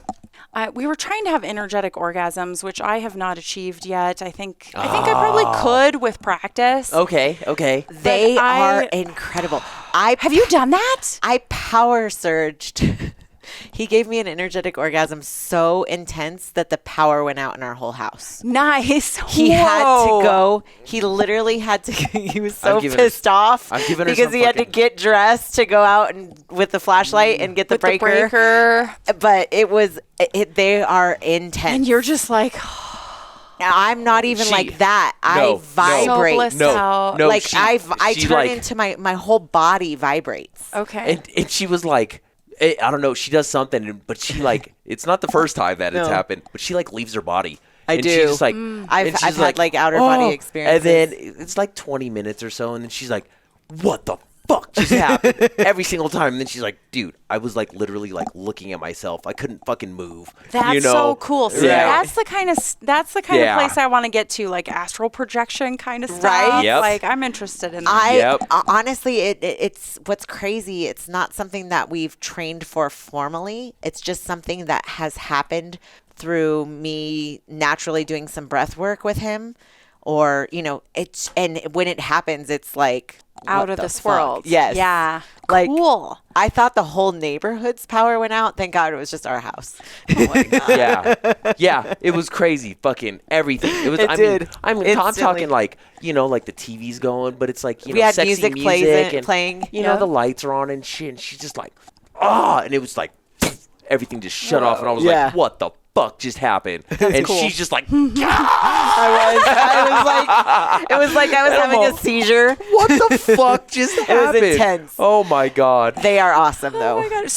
We were trying to have energetic orgasms, which I have not achieved yet. I think I probably could with practice. Okay. They are incredible. Have you done that? I power surged. He gave me an energetic orgasm so intense that the power went out in our whole house. Nice. He had to go. He literally had to. He was so pissed off because he had to get dressed to go out and with the flashlight and get the breaker. But they are intense. And you're just like, I'm not even like that. I vibrate. So no, like she, I turn into my whole body vibrates. Okay. And she was like, I don't know, she does something, but she like, it's not the first time that it's happened, but she like leaves her body. I do. She's just like, I've had like outer body experiences. And then it's like 20 minutes or so, and then she's like, what the fuck just happened? Every single time. And then she's like, dude, I was like literally like looking at myself. I couldn't fucking move. That's so cool. See, that's the kind of place I want to get to, like astral projection kind of stuff. Right? Yep. Like, I'm interested in that. Honestly, it's what's crazy. It's not something that we've trained for formally. It's just something that has happened through me naturally doing some breath work with him, or and when it happens, it's like out of this world. Yes. Yeah. Like, cool. I thought the whole neighborhood's power went out. Thank God it was just our house. Oh my God. Yeah. It was crazy. Fucking everything. It was. I'm talking like like the TV's going, but it's like we had sexy music and, playing. The lights are on and shit, and she's just like, and it was like everything just shut off, and I was like, what the fuck just happened? And cool. She's just like, I was like I was having a seizure. What the fuck just happened? It was intense. Oh my God. They are awesome though. Oh my God.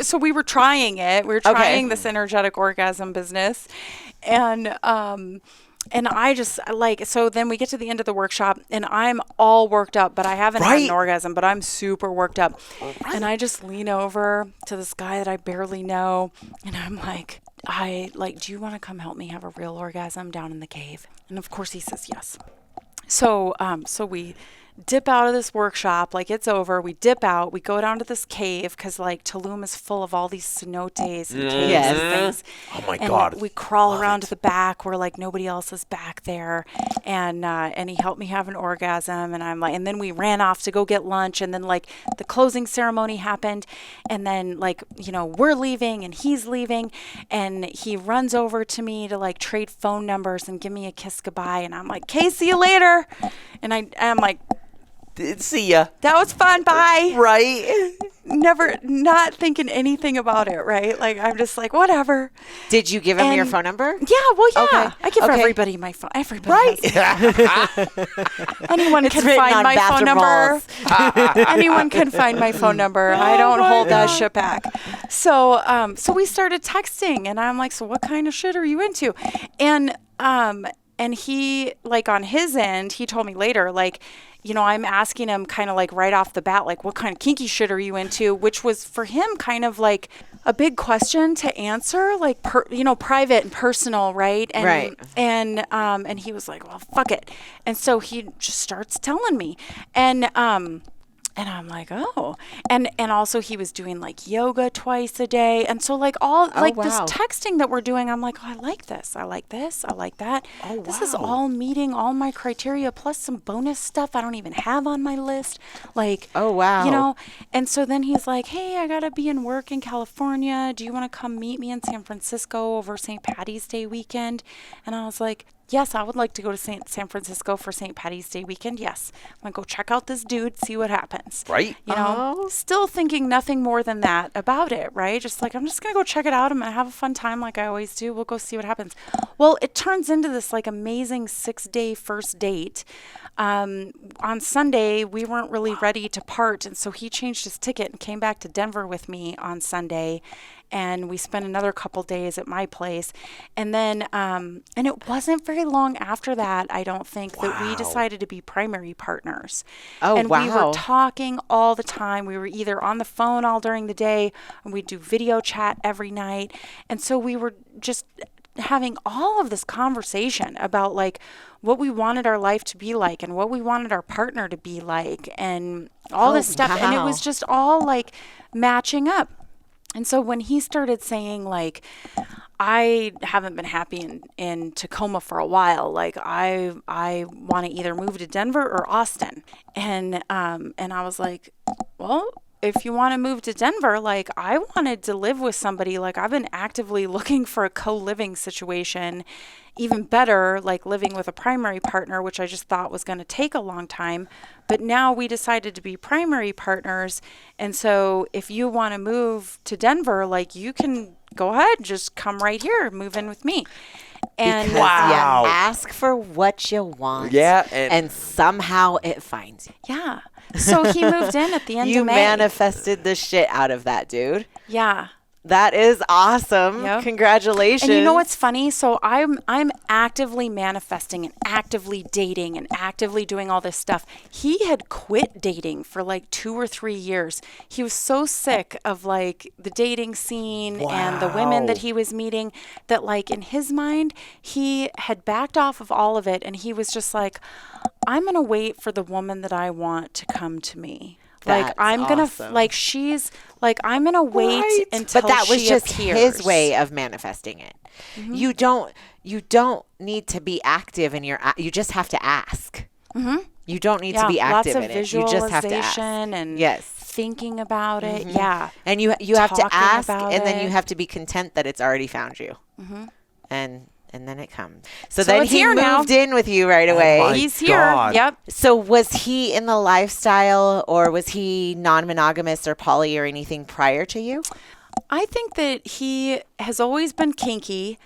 So we were trying it. We were trying this energetic orgasm business, and And I just so then we get to the end of the workshop and I'm all worked up, but I haven't had an orgasm, but I'm super worked up. And I just lean over to this guy that I barely know. And I'm like, do you want to come help me have a real orgasm down in the cave? And of course he says yes. So we dip out of this workshop, like it's over. We dip out, we go down to this cave because like Tulum is full of all these cenotes and caves and things. Oh my and God. we crawl around to the back where like nobody else is back there. And he helped me have an orgasm. And I'm like, and then we ran off to go get lunch. And then like the closing ceremony happened. And then like, we're leaving and he's leaving. And he runs over to me to like trade phone numbers and give me a kiss goodbye. And I'm like, okay, see you later. And I'm like, see ya. That was fun. Bye. Right. Never, not thinking anything about it. Right. Like, I'm just like, whatever. Did you give him your phone number? Yeah. Well, yeah. Okay. I give everybody my phone. Everybody. Right. Anyone can find my phone number. Anyone can find my phone number. I don't hold that shit back. So we started texting and I'm like, so what kind of shit are you into? And he, like, on his end, he told me later, like, I'm asking him kind of like right off the bat, like, what kind of kinky shit are you into? Which was for him kind of like a big question to answer, like, private and personal, right? And, right. And he was like, well, fuck it. And so he just starts telling me. And I'm like, oh, and also he was doing like yoga twice a day. And so like this texting that we're doing, I'm like, oh, I like this. I like this. I like that. Oh, this is all meeting all my criteria plus some bonus stuff I don't even have on my list. Like, oh, wow. And so then he's like, hey, I got to be in work in California. Do you want to come meet me in San Francisco over St. Patty's Day weekend? And I was like, yes, I would like to go to San Francisco for St. Patty's Day weekend. Yes. I'm going to go check out this dude, see what happens. Right. Still thinking nothing more than that about it, right? Just like, I'm just going to go check it out. I'm going to have a fun time like I always do. We'll go see what happens. Well, it turns into this like amazing 6-day first date. On Sunday, we weren't really ready to part. And so he changed his ticket and came back to Denver with me on Sunday. And we spent another couple days at my place. And then, and it wasn't very long after that, I don't think, that we decided to be primary partners. Oh, and we were talking all the time. We were either on the phone all during the day, and we'd do video chat every night. And so we were just having all of this conversation about like what we wanted our life to be like and what we wanted our partner to be like and all this stuff. Wow. And it was just all like matching up. And so when he started saying like, I haven't been happy in Tacoma for a while, like I want to either move to Denver or Austin. And I was like, well, if you want to move to Denver, like I wanted to live with somebody, like I've been actively looking for a co-living situation, even better, like living with a primary partner, which I just thought was going to take a long time. But now we decided to be primary partners. And so if you want to move to Denver, like you can go ahead, just come right here, move in with me. And you ask for what you want. Yeah. And somehow it finds you. Yeah. So he moved in at the end of May. You manifested the shit out of that, dude. Yeah. That is awesome. Yep. Congratulations. And you know what's funny? So I'm actively manifesting and actively dating and actively doing all this stuff. He had quit dating for like 2 or 3 years. He was so sick of like the dating scene and the women that he was meeting that like in his mind, he had backed off of all of it. And he was just like, I'm going to wait for the woman that I want to come to me. Like I'm going to like she's like I'm going to wait until But that was she just appears. his way of manifesting it. Mm-hmm. You don't need to be active in you just have to ask. Mm-hmm. You don't need to be active in it. You just have to ask. And thinking about it. Mm-hmm. Yeah. And you have to ask and then it. you have to be content that it's already found you. Mm-hmm. And then it comes. So then he moved in with you right away. Oh He's here. God. Yep. So was he in the lifestyle or was he non-monogamous or poly or anything prior to you? I think that he has always been kinky,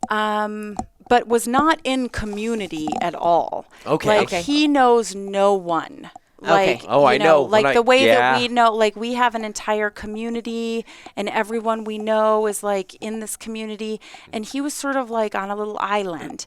but was not in community at all. Okay. Like he knows no one. Okay. Like, Oh, I know. Like When the way that yeah. we know, like we have an entire community and everyone we know is like in this community. And he was sort of like on a little island.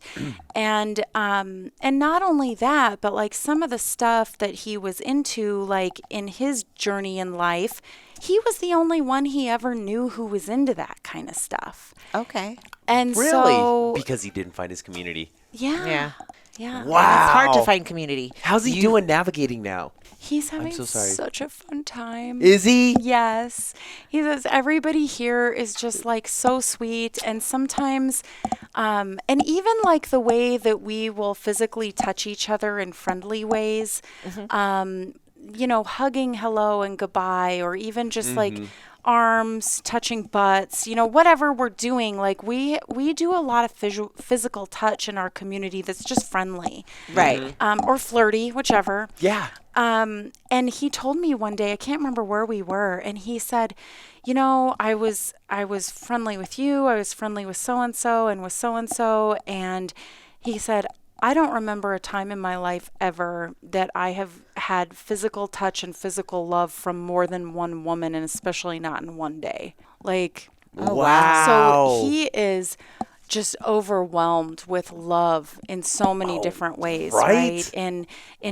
And not only that, but like some of the stuff that he was into, like in his journey in life, he was the only one he ever knew who was into that kind of stuff. Okay. And Really? so, Because he didn't find his community. Yeah. Yeah. Wow. It's hard to find community. How's he doing navigating now? He's having so sorry. such a fun time. Is he? Yes. He says everybody here is just like so sweet. And sometimes, and even like the way that we will physically touch each other in friendly ways, hugging hello and goodbye, or even just like arms touching butts, whatever we're doing, like we do a lot of physical touch in our community that's just friendly, Right. or flirty, whichever. Yeah. And he told me one day, I can't remember where we were, and he said, I was friendly with you, I was friendly with so and so, and he said, I don't remember a time in my life ever that I have had physical touch and physical love from more than one woman, and especially not in one day. Like, wow. so he is just overwhelmed with love in so many different ways, right? In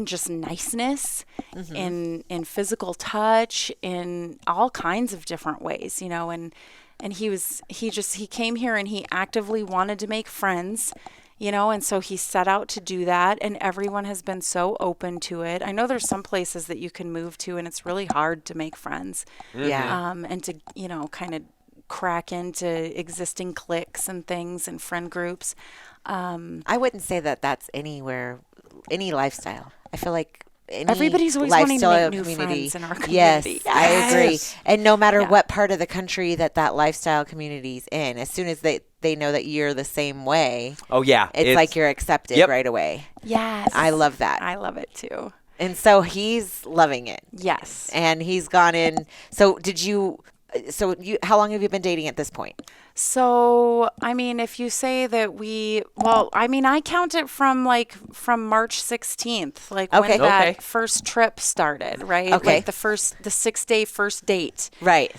just niceness, in physical touch, in all kinds of different ways, and he came here and he actively wanted to make friends. And so he set out to do that, and everyone has been so open to it. I know there's some places that you can move to, and it's really hard to make friends. Yeah. And to, kind of crack into existing cliques and things and friend groups. I wouldn't say that that's anywhere, any lifestyle. I feel like Everybody's always wanting to make new friends in our community. Yes, I agree. And no matter Yeah. what part of the country that lifestyle community's in, as soon as they know that you're the same way, Oh, yeah. it's like you're accepted Yep. right away. Yes. I love that. I love it too. And so he's loving it. Yes. And he's gone in. So how long have you been dating at this point? So, I mean, if you say that I count it from March 16th, like Okay. when that Okay. first trip started, right? Okay. Like the 6-day first date. Right.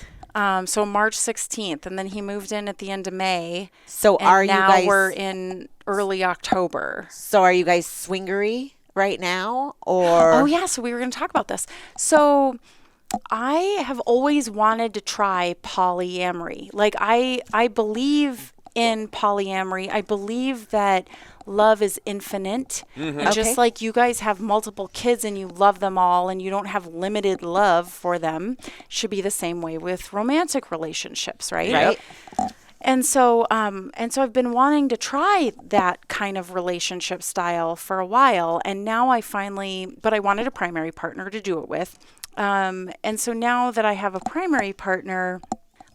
So March 16th, and then he moved in at the end of May. So And now we're in early October. are you guys swingery right now, or? Oh, yeah. So we were going to talk about this. So I have always wanted to try polyamory. Like I believe in polyamory. I believe that love is infinite. And just Okay. like you guys have multiple kids and you love them all and you don't have limited love for them, should be the same way with romantic relationships, right? Right. And so I've been wanting to try that kind of relationship style for a while. And now but I wanted a primary partner to do it with. And so now that I have a primary partner,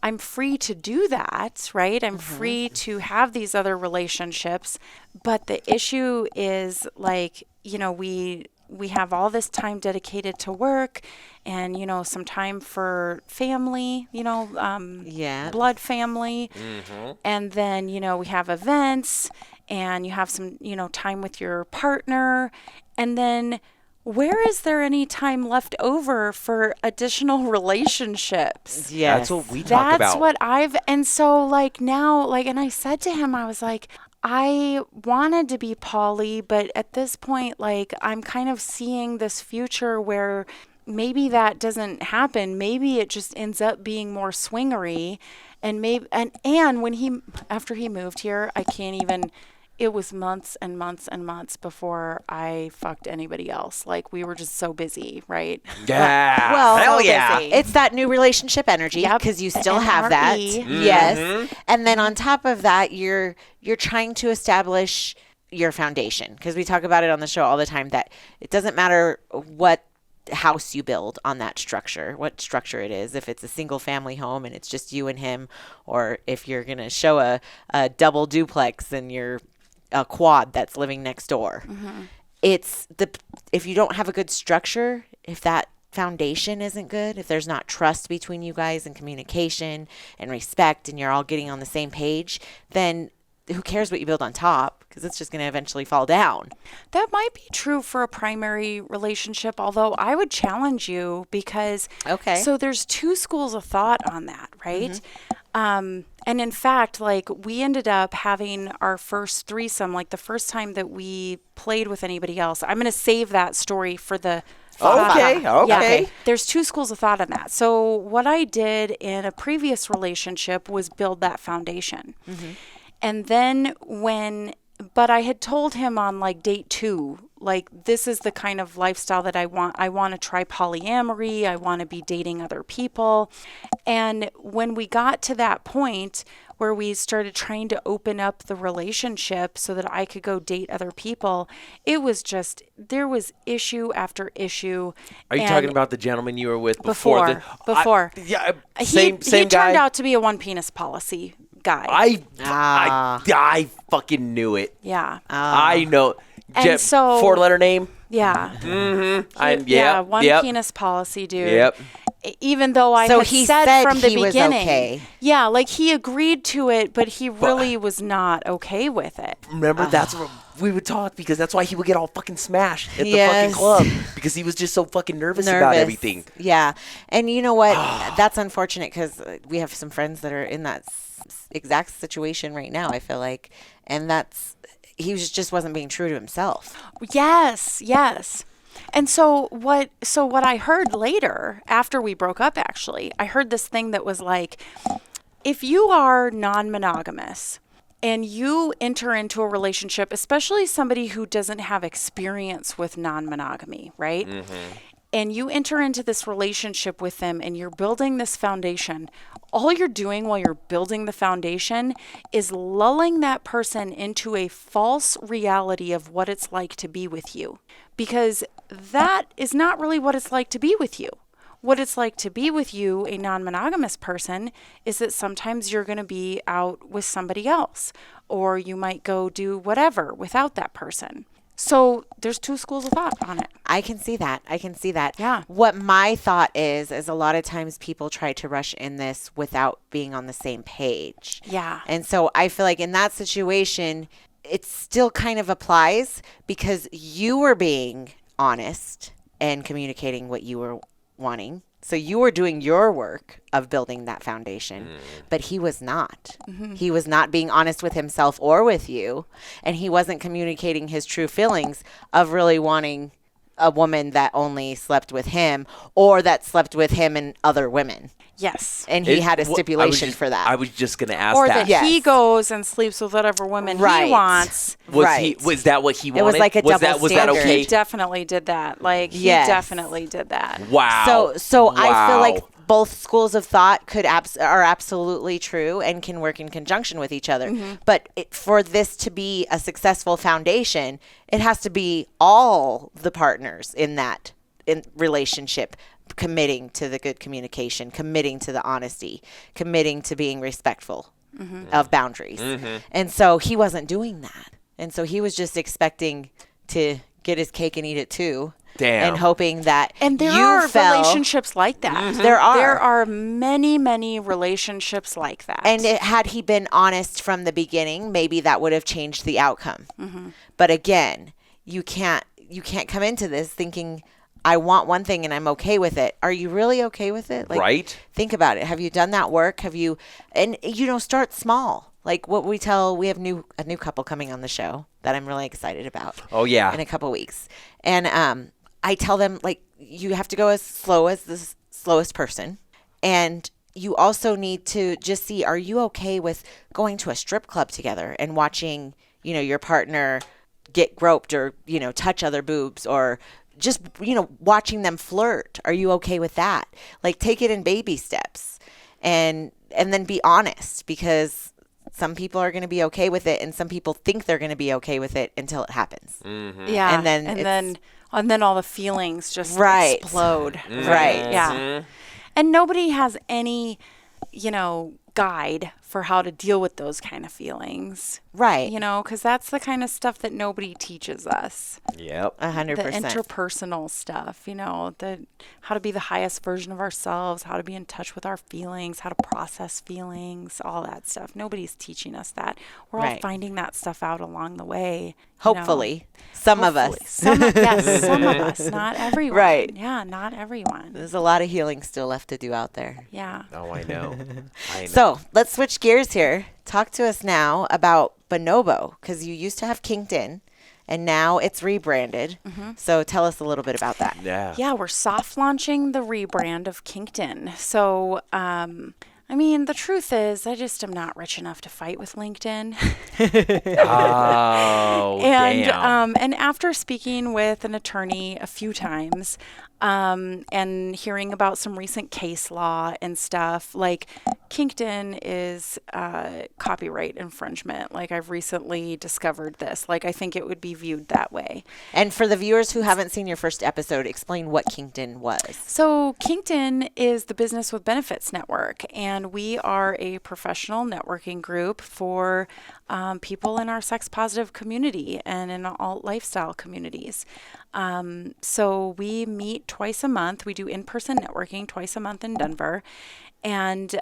I'm free to do that, right? I'm free to have these other relationships. But the issue is like, we have all this time dedicated to work and, some time for family, blood family. And then, we have events and you have some, time with your partner. And then where is there any time left over for additional relationships? Yes. That's what we talk about. That's what and so like now, and I said to him, I was like, I wanted to be poly, but at this point, like, I'm kind of seeing this future where maybe that doesn't happen. Maybe it just ends up being more swingery. And after he moved here, it was months and months and months before I fucked anybody else. Like, we were just so busy, right? Yeah. Well, hell so yeah. busy. It's that new relationship energy Yep. because you still The have that. NRE. Yes. And then on top of that, you're trying to establish your foundation because we talk about it on the show all the time that it doesn't matter what house you build on that structure, what structure it is, if it's a single family home and it's just you and him, or if you're going to show a double duplex and you're a quad that's living next door. It's if you don't have a good structure, if that foundation isn't good, if there's not trust between you guys and communication and respect and you're all getting on the same page, then who cares what you build on top? Because it's just going to eventually fall down. That might be true for a primary relationship, although I would challenge you because so there's two schools of thought on that, right? And in fact, like we ended up having our first threesome, like the first time that we played with anybody else. I'm going to save that story for the Okay. Yeah, there's two schools of thought on that. So what I did in a previous relationship was build that foundation. And then but I had told him on like date 2, like this is the kind of lifestyle that I want. I want to try polyamory. I want to be dating other people. And when we got to that point where we started trying to open up the relationship so that I could go date other people, it was just, there was issue after issue. Are you talking about the gentleman you were with before? Before. Same he guy. turned out to be a one penis policy guy. I fucking knew it. Yeah. I know. And so 4-letter name. Yeah. One penis policy, dude. Yep. Even though I So had he said said from the he was beginning, okay. yeah, like he agreed to it, but he really was not okay with it. Remember, that's what we would talk, because that's why he would get all fucking smashed at the Yes. fucking club, because he was just so fucking nervous about everything. Yeah. And you know what? That's unfortunate because we have some friends that are in that exact situation right now, I feel like. And he just wasn't being true to himself. Yes. And so what I heard later, after we broke up, actually, I heard this thing that was like, if you are non-monogamous and you enter into a relationship, especially somebody who doesn't have experience with non-monogamy, right? And you enter into this relationship with them and you're building this foundation, all you're doing while you're building the foundation is lulling that person into a false reality of what it's like to be with you. Because that is not really what it's like to be with you. What it's like to be with you, a non-monogamous person, is that sometimes you're going to be out with somebody else, or you might go do whatever without that person. So there's two schools of thought on it. I can see that. Yeah. What my thought is a lot of times people try to rush in this without being on the same page. Yeah. And so I feel like in that situation, it still kind of applies because you were being honest and communicating what you were wanting. So you were doing your work of building that foundation, but he was not. He was not being honest with himself or with you, and he wasn't communicating his true feelings of really wanting a woman that only slept with him or that slept with him and other women. Yes. And he had a stipulation for that. I was just going to ask Or that. that he goes and sleeps with whatever woman he wants. Was that what he wanted? It was like a double standard. Was that okay? He definitely did that. Like, he Yes. definitely did that. Wow. So I feel like both schools of thought are absolutely true and can work in conjunction with each other. But for this to be a successful foundation, it has to be all the partners in that relationship committing to the good communication, committing to the honesty, committing to being respectful of boundaries. And so he wasn't doing that. And so he was just expecting to get his cake and eat it too. Damn. And hoping that And there you are fell. relationships like that. There are. There are many, many relationships like that. And had he been honest from the beginning, maybe that would have changed the outcome. But again, you can't come into this thinking, I want one thing and I'm okay with it. Are you really okay with it? Like, right. Think about it. Have you done that work? Start small. Like what we have a new couple coming on the show that I'm really excited about. Oh yeah. In a couple weeks. And I tell them, like, you have to go as slow as the slowest person. And you also need to just see, are you okay with going to a strip club together and watching, your partner get groped or, touch other boobs, or just, watching them flirt? Are you okay with that? Like, take it in baby steps and then be honest, because some people are going to be okay with it and some people think they're going to be okay with it until it happens. Yeah. And then all the feelings just explode. Right. Yeah. And nobody has any, guide for how to deal with those kind of feelings. Right. You know, because that's the kind of stuff that nobody teaches us. Yep. 100%. The interpersonal stuff, you know, how to be the highest version of ourselves, how to be in touch with our feelings, how to process feelings, all that stuff. Nobody's teaching us that. We're all Right. finding that stuff out along the way. you Hopefully. know. Some of Hopefully. us. Yes, some of us. Not everyone. Right. Yeah, not everyone. There's a lot of healing still left to do out there. Yeah. Oh, I know. I know. So let's switch gears here. Talk to us now about Bonobo, because you used to have Kinkton and now it's rebranded. So tell us a little bit about that. Yeah. Yeah, we're soft launching the rebrand of Kinkton. So, I mean, the truth is, I just am not rich enough to fight with LinkedIn. Oh, damn. And after speaking with an attorney a few times, and hearing about some recent case law and stuff, like Kinkton is copyright infringement. Like I've recently discovered this. Like I think it would be viewed that way. And for the viewers who haven't seen your first episode, explain what Kinkton was. So Kinkton is the Business with Benefits Network, and we are a professional networking group for people in our sex positive community and in alt lifestyle communities. So we meet twice a month. We do in-person networking twice a month in Denver. And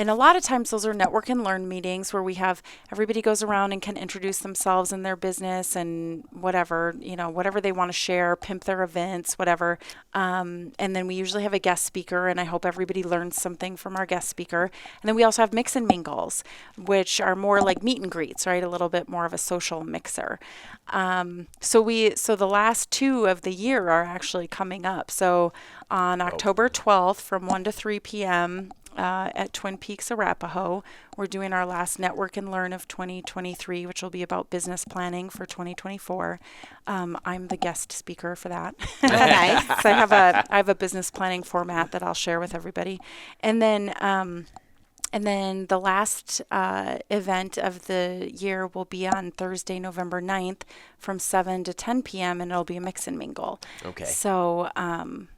a lot of times those are network and learn meetings where we have everybody goes around and can introduce themselves and their business and whatever, you know, whatever they want to share, pimp their events, whatever. And then we usually have a guest speaker, and I hope everybody learns something from our guest speaker. And then we also have mix and mingles, which are more like meet and greets, right? A little bit more of a social mixer. So the last two of the year are actually coming up. So on October 12th from 1 to 3 p.m., at Twin Peaks, Arapahoe. We're doing our last Network and Learn of 2023, which will be about business planning for 2024. I'm the guest speaker for that. Nice. So I have a business planning format that I'll share with everybody. And then the last event of the year will be on Thursday, November 9th from 7 to 10 p.m. and it'll be a mix and mingle. Okay. So,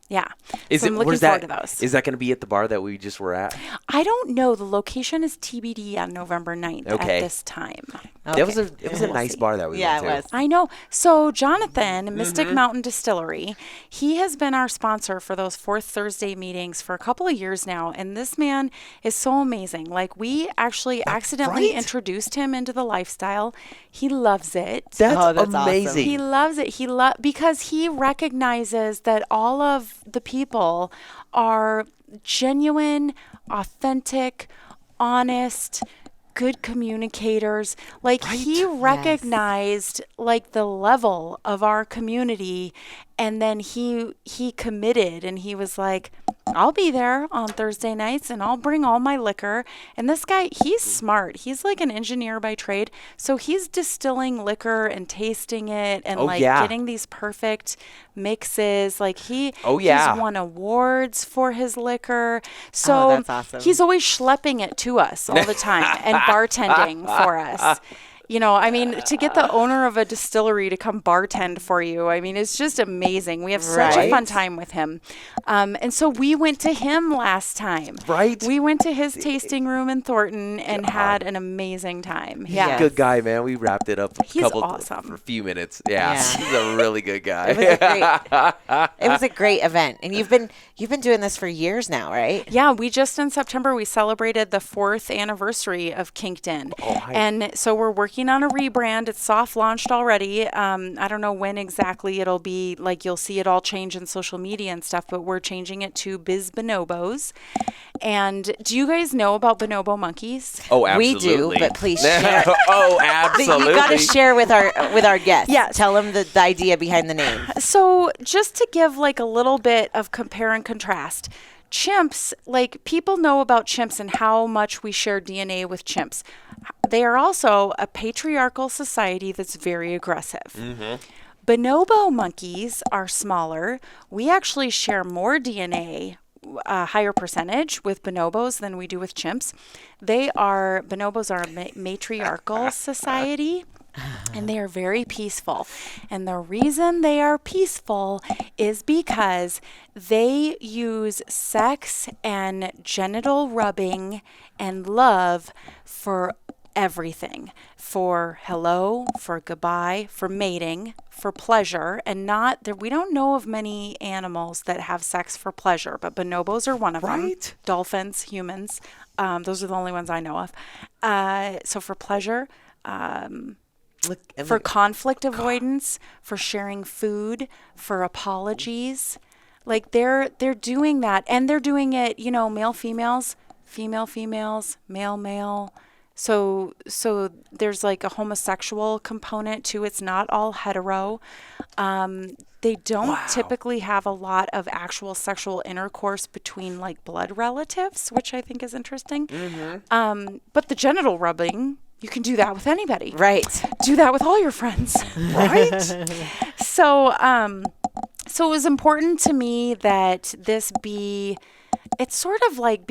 yeah. Is So it, I'm looking where's forward that, to those. Is that going to be at the bar that we just were at? I don't know. The location is TBD on November 9th Okay. at this time. Okay. It was a nice bar that we Yeah, went to. it was. I know. So Jonathan, Mystic Mountain Distillery, he has been our sponsor for those fourth Thursday meetings for a couple of years now. And this man is so amazing. Like we actually accidentally right. introduced him into the lifestyle. He loves it. That's awesome. amazing. He loves it. Because he recognizes that all of the people are genuine, authentic, honest, good communicators. Like he recognized like the level of our community, and then he committed, and he was like, I'll be there on Thursday nights and I'll bring all my liquor. And this guy, he's smart. He's like an engineer by trade. So he's distilling liquor and tasting it and getting these perfect mixes. Like he's won awards for his liquor. So that's awesome. he's always schlepping it to us all the time and bartending for us. You know, I mean, to get the owner of a distillery to come bartend for you, I mean, it's just amazing. We have such a fun time with him. And so we went to him last time. Right. We went to his tasting room in Thornton and had an amazing time. Yeah. He's a good guy, man. We wrapped it up He's awesome. for a few minutes. Yeah. Yeah. He's a really good guy. It was a great event. And you've been doing this for years now, right? Yeah, we just in September, we celebrated the 4th anniversary of Kinkton. And so we're working on a rebrand. It's soft launched already. I don't know when exactly it'll be, like you'll see it all change in social media and stuff, but we're changing it to BizBonobos. And do you guys know about bonobo monkeys? Oh, absolutely. We do, but please share. Oh, absolutely. You got to share with our guests. Yes. Tell them the idea behind the name. So just to give like a little bit of compare and contrast, chimps, like people know about chimps and how much we share DNA with chimps. They are also a patriarchal society that's very aggressive. Bonobo monkeys are smaller. We actually share more DNA, a higher percentage with bonobos than we do with chimps. Bonobos are a matriarchal society. And they are very peaceful. And the reason they are peaceful is because they use sex and genital rubbing and love for everything. For hello, for goodbye, for mating, for pleasure, and not that we don't know of many animals that have sex for pleasure, but bonobos are one of them. Dolphins, humans, those are the only ones I know of. So for pleasure, for conflict avoidance, for sharing food, for apologies, like they're doing that, and they're doing it, male females, females, male. So there's like a homosexual component too. It's not all hetero. They don't typically have a lot of actual sexual intercourse between like blood relatives, which I think is interesting. But the genital rubbing, you can do that with anybody. Right. Do that with all your friends. Right? So it was important to me that it's sort of like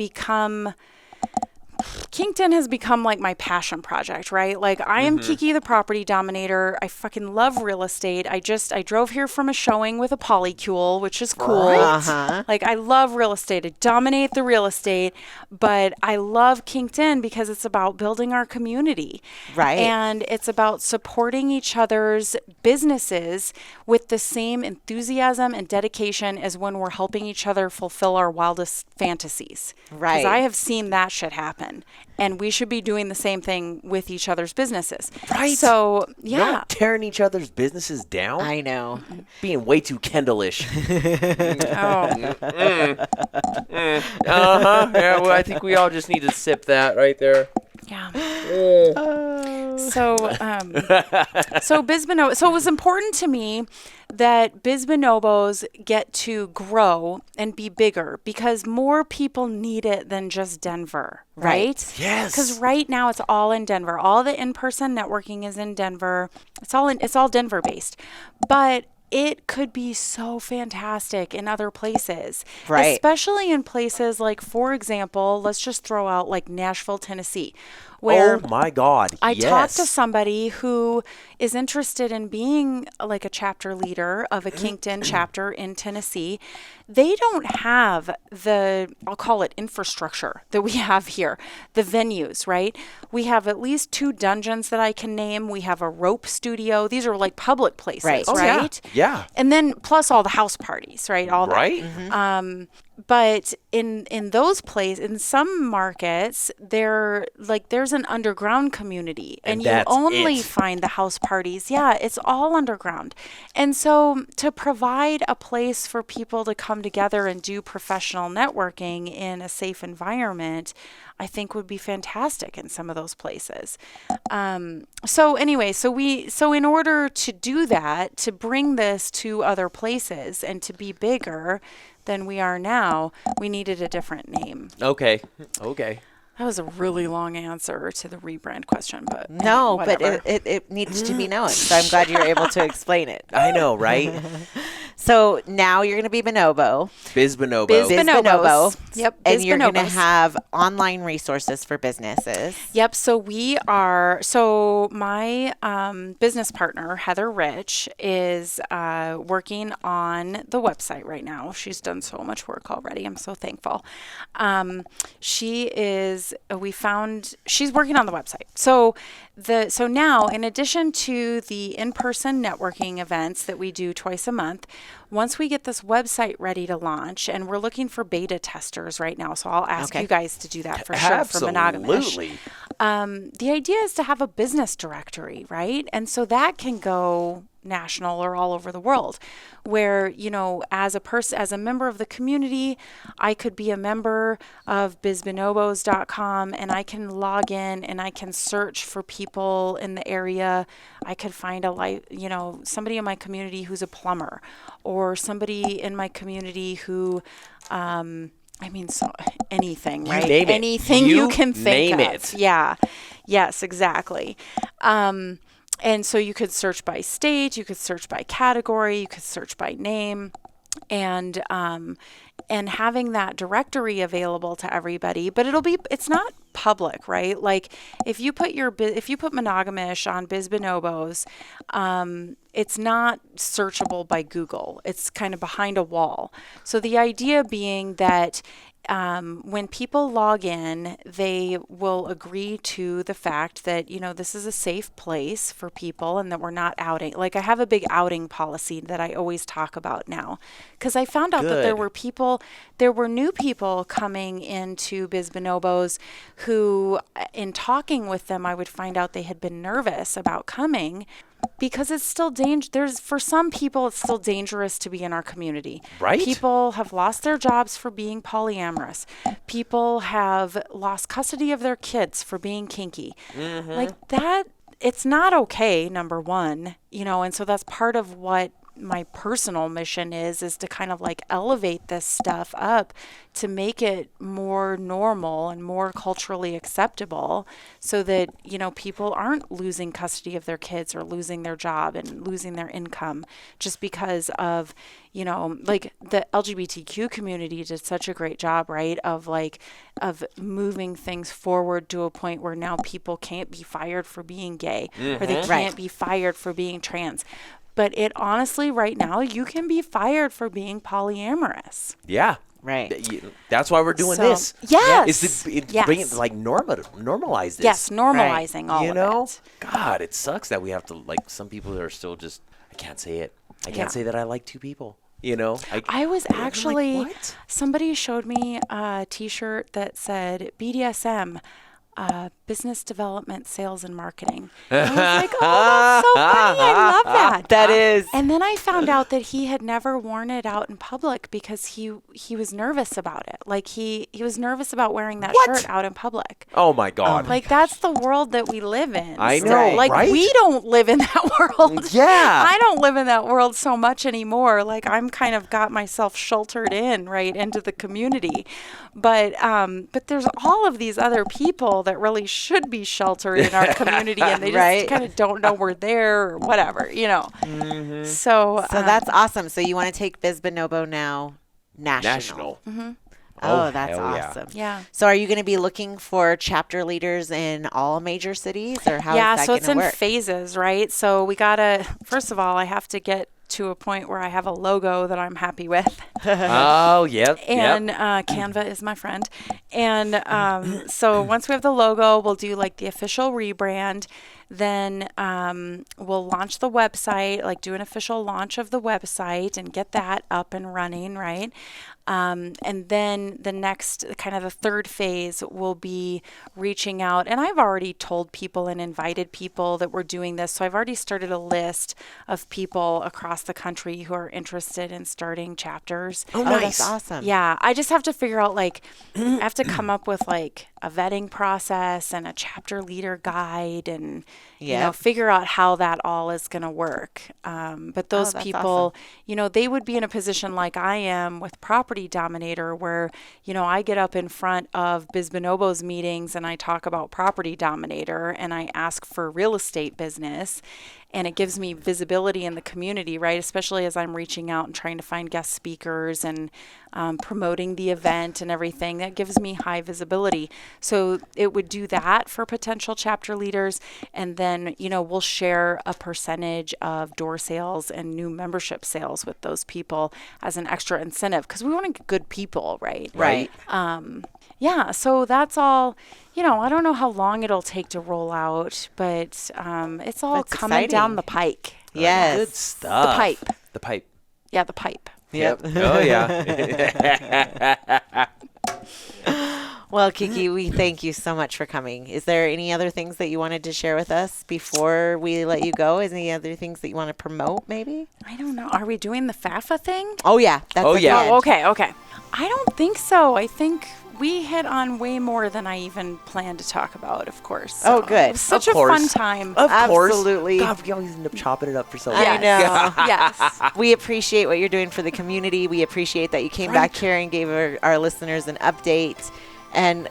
Kinkton has become like my passion project, right? Like I am Kiki the Property Dominator. I fucking love real estate. I drove here from a showing with a polycule, which is cool. Right. Like I love real estate. I dominate the real estate, but I love Kinkton because it's about building our community. Right. And it's about supporting each other's businesses with the same enthusiasm and dedication as when we're helping each other fulfill our wildest fantasies. Right. Because I have seen that shit happen. And we should be doing the same thing with each other's businesses. Right. So, You're yeah. not tearing each other's businesses down. I know. Being way too Kendall-ish. Oh. Yeah, well, I think we all just need to sip that right there. Yeah. So BizBonobos. So it was important to me that BizBonobos get to grow and be bigger because more people need it than just Denver, right? Yes. Because right now it's all in Denver. All the in-person networking is in Denver. It's all Denver based, but it could be so fantastic in other places, right? Especially in places like, for example, let's just throw out like Nashville, Tennessee, where oh my God, I yes. talked to somebody who is interested in being like a chapter leader of a Kinkton chapter in Tennessee. They don't have I'll call it infrastructure that we have here, the venues, right? We have at least 2 dungeons that I can name. We have a rope studio. These are like public places, right? Oh, right? Yeah. And then plus all the house parties, right? All right. That. But in those places, in some markets, there's an underground community, and you only find the house parties. Yeah, it's all underground. And so to provide a place for people to come together and do professional networking in a safe environment, I think would be fantastic in some of those places. So in order to do that, to bring this to other places and to be bigger than we are now, we needed a different name. Okay. That was a really long answer to the rebrand question, but no, whatever. but it needs to be known. So I'm glad you're able to explain it. I know, right? So now you're going to be Bonobo. BizBonobo. BizBonobo. Yep. And you're going to BizBonobos. have online resources for businesses. Yep. So my business partner, Heather Rich, is working on the website right now. She's done so much work already. I'm so thankful. She's working on the website. So now, in addition to the in-person networking events that we do twice a month, once we get this website ready to launch, and we're looking for beta testers right now, so I'll ask you guys to do that for sure for Monogam-ish. The idea is to have a business directory, right? And so that can go national or all over the world, where, as a member of the community, I could be a member of BizBonobos.com, and I can log in and I can search for people in the area. I could find somebody in my community who's a plumber, or somebody in my community who, anything, right? You name it. Anything you can think name of. it. Yeah. Yes, exactly. And so you could search by state, you could search by category, you could search by name. And and having that directory available to everybody, but it's not public, right? Like if you put Monogam-ish on BizBonobos, it's not searchable by Google. It's kind of behind a wall. So the idea being that when people log in, they will agree to the fact that, this is a safe place for people and that we're not outing. Like I have a big outing policy that I always talk about now, because I found out that there were new people coming into BizBonobos who, in talking with them, I would find out they had been nervous about coming. Because it's still for some people, it's still dangerous to be in our community. Right. People have lost their jobs for being polyamorous. People have lost custody of their kids for being kinky. Mm-hmm. Like that, it's not okay, number one, and so that's part of what my personal mission is to kind of like elevate this stuff up to make it more normal and more culturally acceptable so that, people aren't losing custody of their kids or losing their job and losing their income just because of, like the LGBTQ community did such a great job, right? Of moving things forward to a point where now people can't be fired for being gay or they can't be fired for being trans. But it honestly, right now, you can be fired for being polyamorous. Yeah. Right. That's why we're doing this. Yes. Bring it like normalize this. Yes, normalizing all of it. God, it sucks that we have to, some people are still just, I can't say it. I can't say that I like two people. I was actually, what? Somebody showed me a T-shirt that said BDSM. Business development, sales, and marketing. And I was like, oh, that's so funny. I love that. That is. And then I found out that he had never worn it out in public because he was nervous about it. Like he was nervous about wearing that shirt out in public. Oh my God. That's the world that we live in. I know, right? We don't live in that world. Yeah. I don't live in that world so much anymore. Like I'm kind of got myself sheltered in right into the community. But there's all of these other people that really should be sheltered in our community and they just kind of don't know we're there or whatever, Mm-hmm. So that's awesome. So you want to take BizBonobo now national. Mm-hmm. Oh, that's awesome. Yeah. So are you going to be looking for chapter leaders in all major cities or how is that going to work? So it's in phases, right? So we got to, first of all, I have to get to a point where I have a logo that I'm happy with. Oh, yep. And Canva is my friend. And so once we have the logo, we'll do like the official rebrand. Then we'll launch the website, do an official launch of the website and get that up and running, right? And then the next, kind of the third phase will be reaching out. And I've already told people and invited people that we're doing this. So I've already started a list of people across the country who are interested in starting chapters. Oh, nice. That's awesome. Yeah. I just have to figure out, I have to come up with a vetting process and a chapter leader guide and, figure out how that all is going to work. But those people, awesome. They would be in a position like I am with Property Dominator where, I get up in front of BizBonobos meetings and I talk about Property Dominator and I ask for real estate business. And it gives me visibility in the community, right? Especially as I'm reaching out and trying to find guest speakers and promoting the event and everything. That gives me high visibility. So it would do that for potential chapter leaders. And then, we'll share a percentage of door sales and new membership sales with those people as an extra incentive because we want to get good people, right? Right. Yeah, so that's all, I don't know how long it'll take to roll out, but it's all coming exciting. down the pike. Yes. Good stuff. The pipe. Yeah, the pipe. Yep. Oh, yeah. Well, Kiki, we thank you so much for coming. Is there any other things that you wanted to share with us before we let you go? Is there any other things that you want to promote, maybe? I don't know. Are we doing the FAFA thing? Oh, yeah. That's at the end. Oh, okay. I don't think so. I think we hit on way more than I even planned to talk about, of course. So oh, good. It was such a fun time. Of course. Absolutely. God, we always end up chopping it up for so long. I know. Yes. We appreciate what you're doing for the community. We appreciate that you came back here and gave our listeners an update. And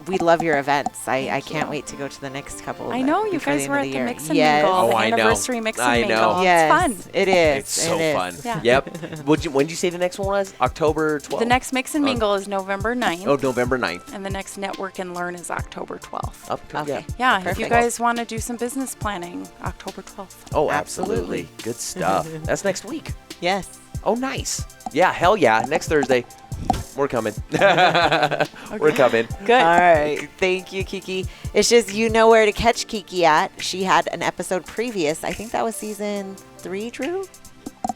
we love your events. I can't wait to go to the next couple. I know you before guys the were end at of the year. Mix and Yes. Mingle, the I know. anniversary Mix and I Mingle. know. Yes, It's fun. it is. It's so It is. fun. Yeah. Yep. When did you say the next one was? October 12th? The next Mix and Mingle is November 9th. Oh, November 9th. And the next Network and Learn is October 12th. Okay. Yeah, if you Perfect. guys want to do some business planning, October 12th. Oh, absolutely. Good stuff. That's next week. Yes. Oh, nice. Yeah, hell yeah. Next Thursday. We're coming. We're coming. Good. All right. Thank you, Kiki. It's just you know where to catch Kiki at. She had an episode previous. I think that was season 3, Drew?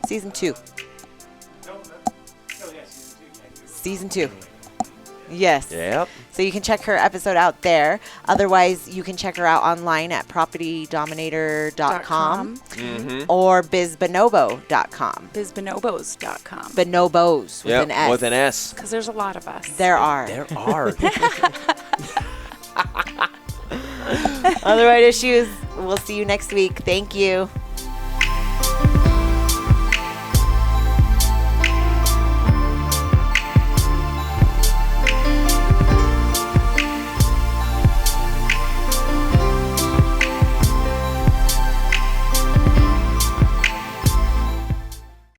Season 2. Season 2. Yes. Yep. So you can check her episode out there. Otherwise, you can check her out online at propertydominator.com or bizbonobo.com. BizBonobos.com. Bonobos with an S. With an S. Because there's a lot of us. There are. There are. Other right issues. We'll see you next week. Thank you.